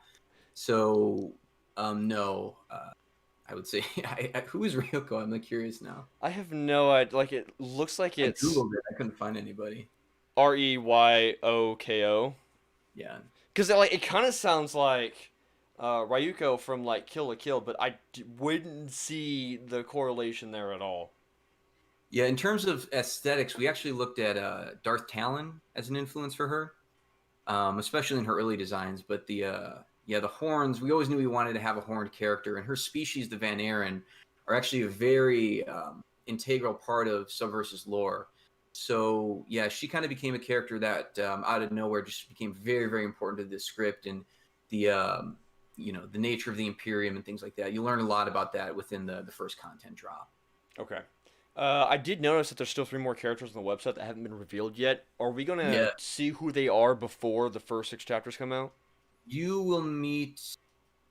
So, no. I would say, who is Ryoko? I'm like curious now. I have no idea. Like it looks like it's. I googled it. I couldn't find anybody. Ryoko. Yeah. Because like it kind of sounds like Ryuko from like Kill la Kill, but I wouldn't see the correlation there at all. Yeah, in terms of aesthetics, we actually looked at Darth Talon as an influence for her, especially in her early designs. But the horns, we always knew we wanted to have a horned character, and her species, the Van Aren, are actually a very integral part of Subverse's lore. So yeah, she kind of became a character that out of nowhere just became very, very important to this script and the the nature of the Imperium and things like that. You learn a lot about that within the first content drop. Okay. I did notice that there's still 3 more characters on the website that haven't been revealed yet. Are we gonna see who they are before the first 6 chapters come out? You will meet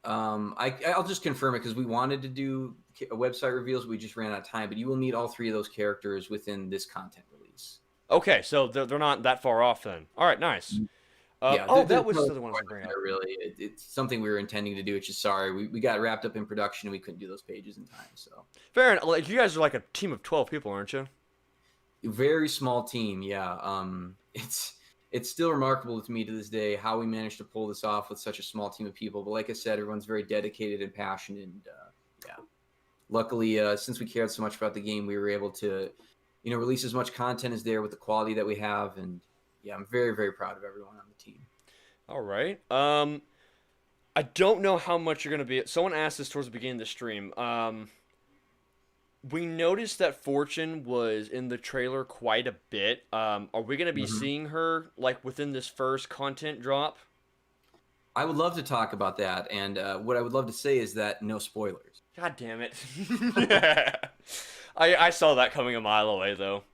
I'll just confirm it because we wanted to do website reveals. We just ran out of time, but you will meet all 3 of those characters within this content release. Okay, so they're not that far off then. All right, nice. Yeah, Oh, that there's was no the other one I was going to bring up. spoiler there, really. It's something we were intending to do. It's just sorry we got wrapped up in production and we couldn't do those pages in time. So Fair enough. Like, you guys are like a team of 12 people, aren't you? very small team, yeah. It's still remarkable to me to this day how we managed to pull this off with such a small team of people. But like I said, everyone's very dedicated and passionate. And yeah, luckily, since we cared so much about the game, we were able to, release as much content as there with the quality that we have. And yeah, I'm very, very proud of everyone on the team. All right. I don't know how much you're going to be. Someone asked this towards the beginning of the stream. We noticed that Fortune was in the trailer quite a bit. Are we going to be seeing her like within this first content drop? I would love to talk about that, and what I would love to say is that no spoilers. God damn it! Yeah. I saw that coming a mile away though.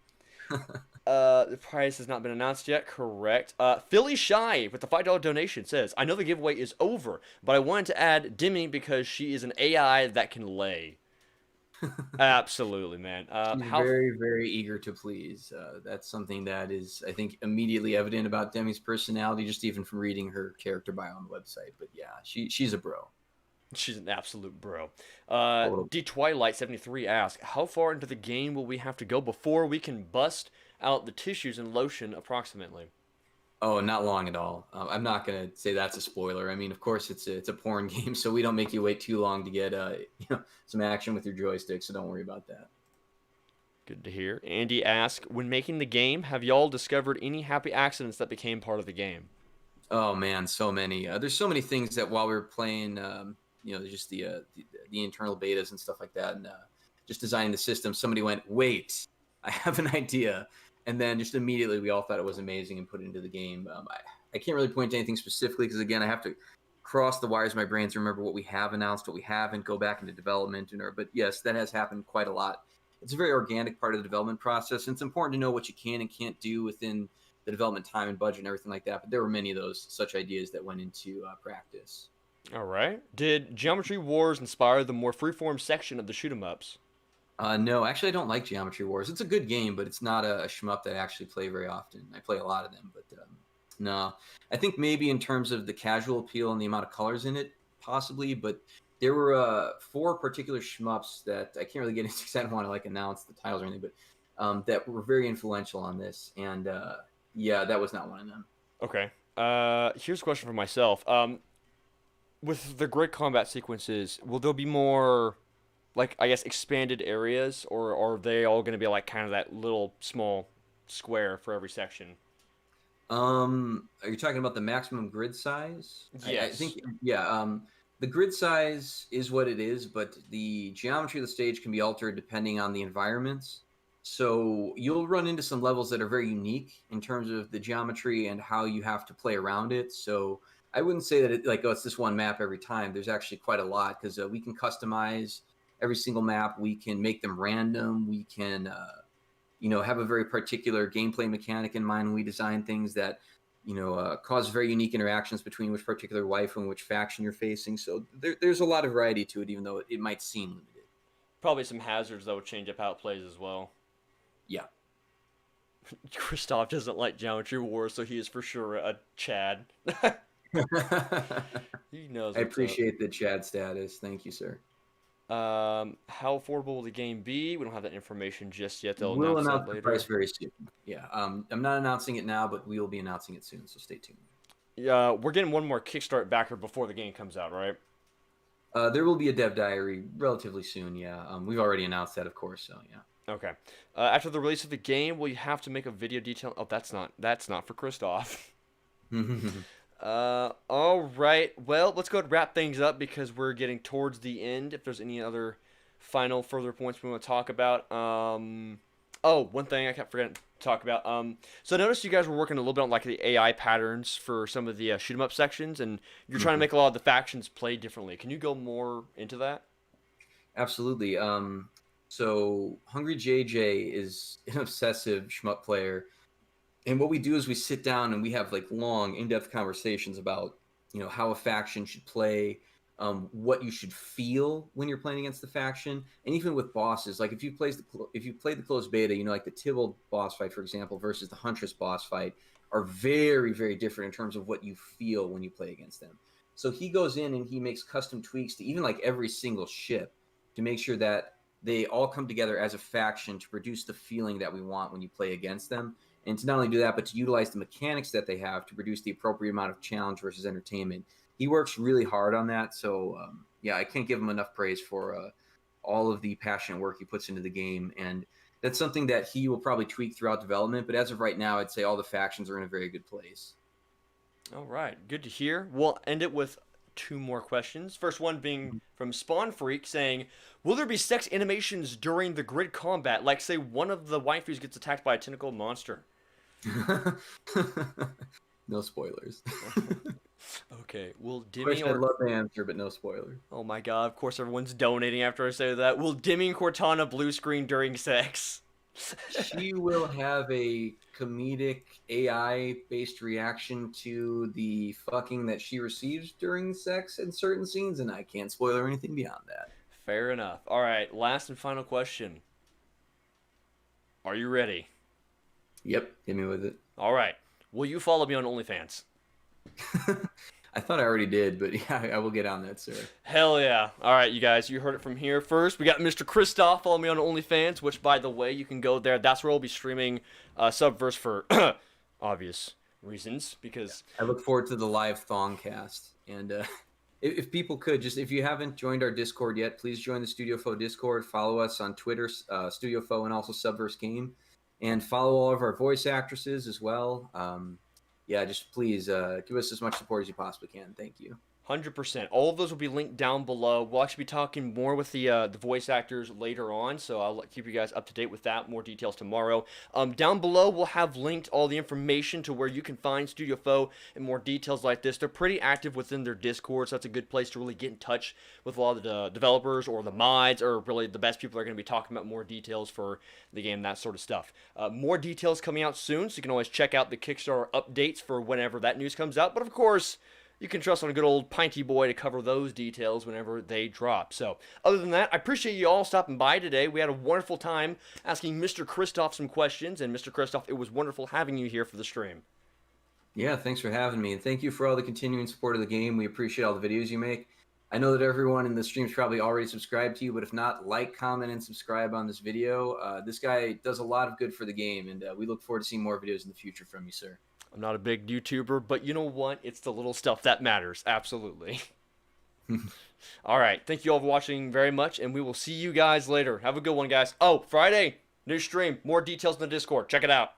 The price has not been announced yet. Correct. Philly Shy with the $5 donation says, "I know the giveaway is over, but I wanted to add Demi because she is an AI that can lay." Absolutely, man. She's very, very eager to please. That's something that is, I think, immediately evident about Demi's personality, just even from reading her character bio on the website. But yeah, she's a bro. She's an absolute bro. Totally. D Twilight 73 asks, "How far into the game will we have to go before we can bust out the tissues and lotion approximately?" Oh, not long at all. I'm not gonna say that's a spoiler. I mean, of course, it's a porn game, so we don't make you wait too long to get some action with your joystick. So don't worry about that. Good to hear. Andy asks, "When making the game, have y'all discovered any happy accidents that became part of the game?" Oh man, so many. There's so many things that while we were playing, just the internal betas and stuff like that, and just designing the system, somebody went, "Wait, I have an idea." And then just immediately we all thought it was amazing and put it into the game. I can't really point to anything specifically because, again, I have to cross the wires of my brain to remember what we have announced, what we haven't, go back into development. But yes, that has happened quite a lot. It's a very organic part of the development process. And it's important to know what you can and can't do within the development time and budget and everything like that. But there were many of those such ideas that went into practice. All right. Did Geometry Wars inspire the more freeform section of the shoot 'em ups? No, actually, I don't like Geometry Wars. It's a good game, but it's not a shmup that I actually play very often. I play a lot of them, but no. I think maybe in terms of the casual appeal and the amount of colors in it, possibly, but there were 4 particular shmups that I can't really get into because I don't want to announce the titles or anything, but that were very influential on this, and yeah, that was not one of them. Okay. Here's a question for myself. With the great combat sequences, will there be more, I guess, expanded areas, or are they all going to be kind of that little small square for every section? Are you talking about the maximum grid size? Yes. I think, yeah. The grid size is what it is, but the geometry of the stage can be altered depending on the environments. So you'll run into some levels that are very unique in terms of the geometry and how you have to play around it. So I wouldn't say that it's this one map every time. There's actually quite a lot because we can customize every single map. We can make them random. We can, have a very particular gameplay mechanic in mind when we design things that, cause very unique interactions between which particular waifu and which faction you're facing. So there's a lot of variety to it, even though it might seem limited. Probably some hazards that would change up how it plays as well. Yeah. Kristoff doesn't like Geometry Wars, so he is for sure a Chad. He knows. I appreciate the Chad status. Thank you, sir. How affordable will the game be? We don't have that information just yet. We'll announce the price very soon. Yeah, I'm not announcing it now, but we will be announcing it soon, so stay tuned. Yeah, we're getting one more Kickstarter backer before the game comes out, right? There will be a dev diary relatively soon, yeah. We've already announced that, of course, so yeah. Okay. After the release of the game, will you have to make a video detail? Oh, that's not for Kristoff. All right. Well, let's go ahead and wrap things up because we're getting towards the end. If there's any other further points we want to talk about. One thing I kept forgetting to talk about. So I noticed you guys were working a little bit on the AI patterns for some of the shoot 'em up sections, and you're trying to make a lot of the factions play differently. Can you go more into that? Absolutely. So Hungry JJ is an obsessive shmup player. And what we do is we sit down and we have long, in-depth conversations about, how a faction should play, what you should feel when you're playing against the faction, and even with bosses. Like if you played the closed beta, you know, like the Tybalt boss fight, for example, versus the Huntress boss fight are very, very different in terms of what you feel when you play against them. So he goes in and he makes custom tweaks to even like every single ship to make sure that they all come together as a faction to produce the feeling that we want when you play against them. And to not only do that, but to utilize the mechanics that they have to produce the appropriate amount of challenge versus entertainment. He works really hard on that. So, yeah, I can't give him enough praise for all of the passionate work he puts into the game. And that's something that he will probably tweak throughout development. But as of right now, I'd say all the factions are in a very good place. All right, good to hear. We'll end it with 2 more questions. First one being from Spawn Freak saying, will there be sex animations during the grid combat? Like, say, one of the waifus gets attacked by a tentacle monster. No spoilers. Okay, will Dimmy Question I'd love to answer, but no spoilers. Oh my god, of course everyone's donating after I say that. Will Dimmy and Cortana blue screen during sex? She will have a comedic AI-based reaction to the fucking that she receives during sex in certain scenes, and I can't spoil or anything beyond that. Fair enough. All right, last and final question. Are you ready? Yep, hit me with it. All right. Will you follow me on OnlyFans? I thought I already did, but yeah, I will get on that, sir. Hell yeah. All right, you guys, you heard it from here first. We got Mr. Kristoff. Follow me on OnlyFans, which, by the way, you can go there. That's where I'll be streaming Subverse for obvious reasons, because... I look forward to the live Thongcast. And if people could, just if you haven't joined our Discord yet, please join the Studio Foe Discord. Follow us on Twitter, Studio Foe, and also Subverse Game. And follow all of our voice actresses as well. Yeah, just please give us as much support as you possibly can. Thank you. 100%. All of those will be linked down below. We'll actually be talking more with the voice actors later on, so I'll keep you guys up to date with that. More details tomorrow. Down below, we'll have linked all the information to where you can find Studio Foe and more details like this. They're pretty active within their Discord, so that's a good place to really get in touch with a lot of the developers or the mods, or really the best people are going to be talking about more details for the game, that sort of stuff. More details coming out soon, so you can always check out the Kickstarter updates for whenever that news comes out. But of course, you can trust on a good old Pinty boy to cover those details whenever they drop. So, other than that, I appreciate you all stopping by today. We had a wonderful time asking Mr. Kristoff some questions. And Mr. Kristoff, it was wonderful having you here for the stream. Yeah, thanks for having me. And thank you for all the continuing support of the game. We appreciate all the videos you make. I know that everyone in the stream's probably already subscribed to you, but if not, like, comment, and subscribe on this video. This guy does a lot of good for the game, and we look forward to seeing more videos in the future from you, sir. I'm not a big YouTuber, but you know what? It's the little stuff that matters. Absolutely. All right. Thank you all for watching very much, and we will see you guys later. Have a good one, guys. Oh, Friday, new stream. More details in the Discord. Check it out.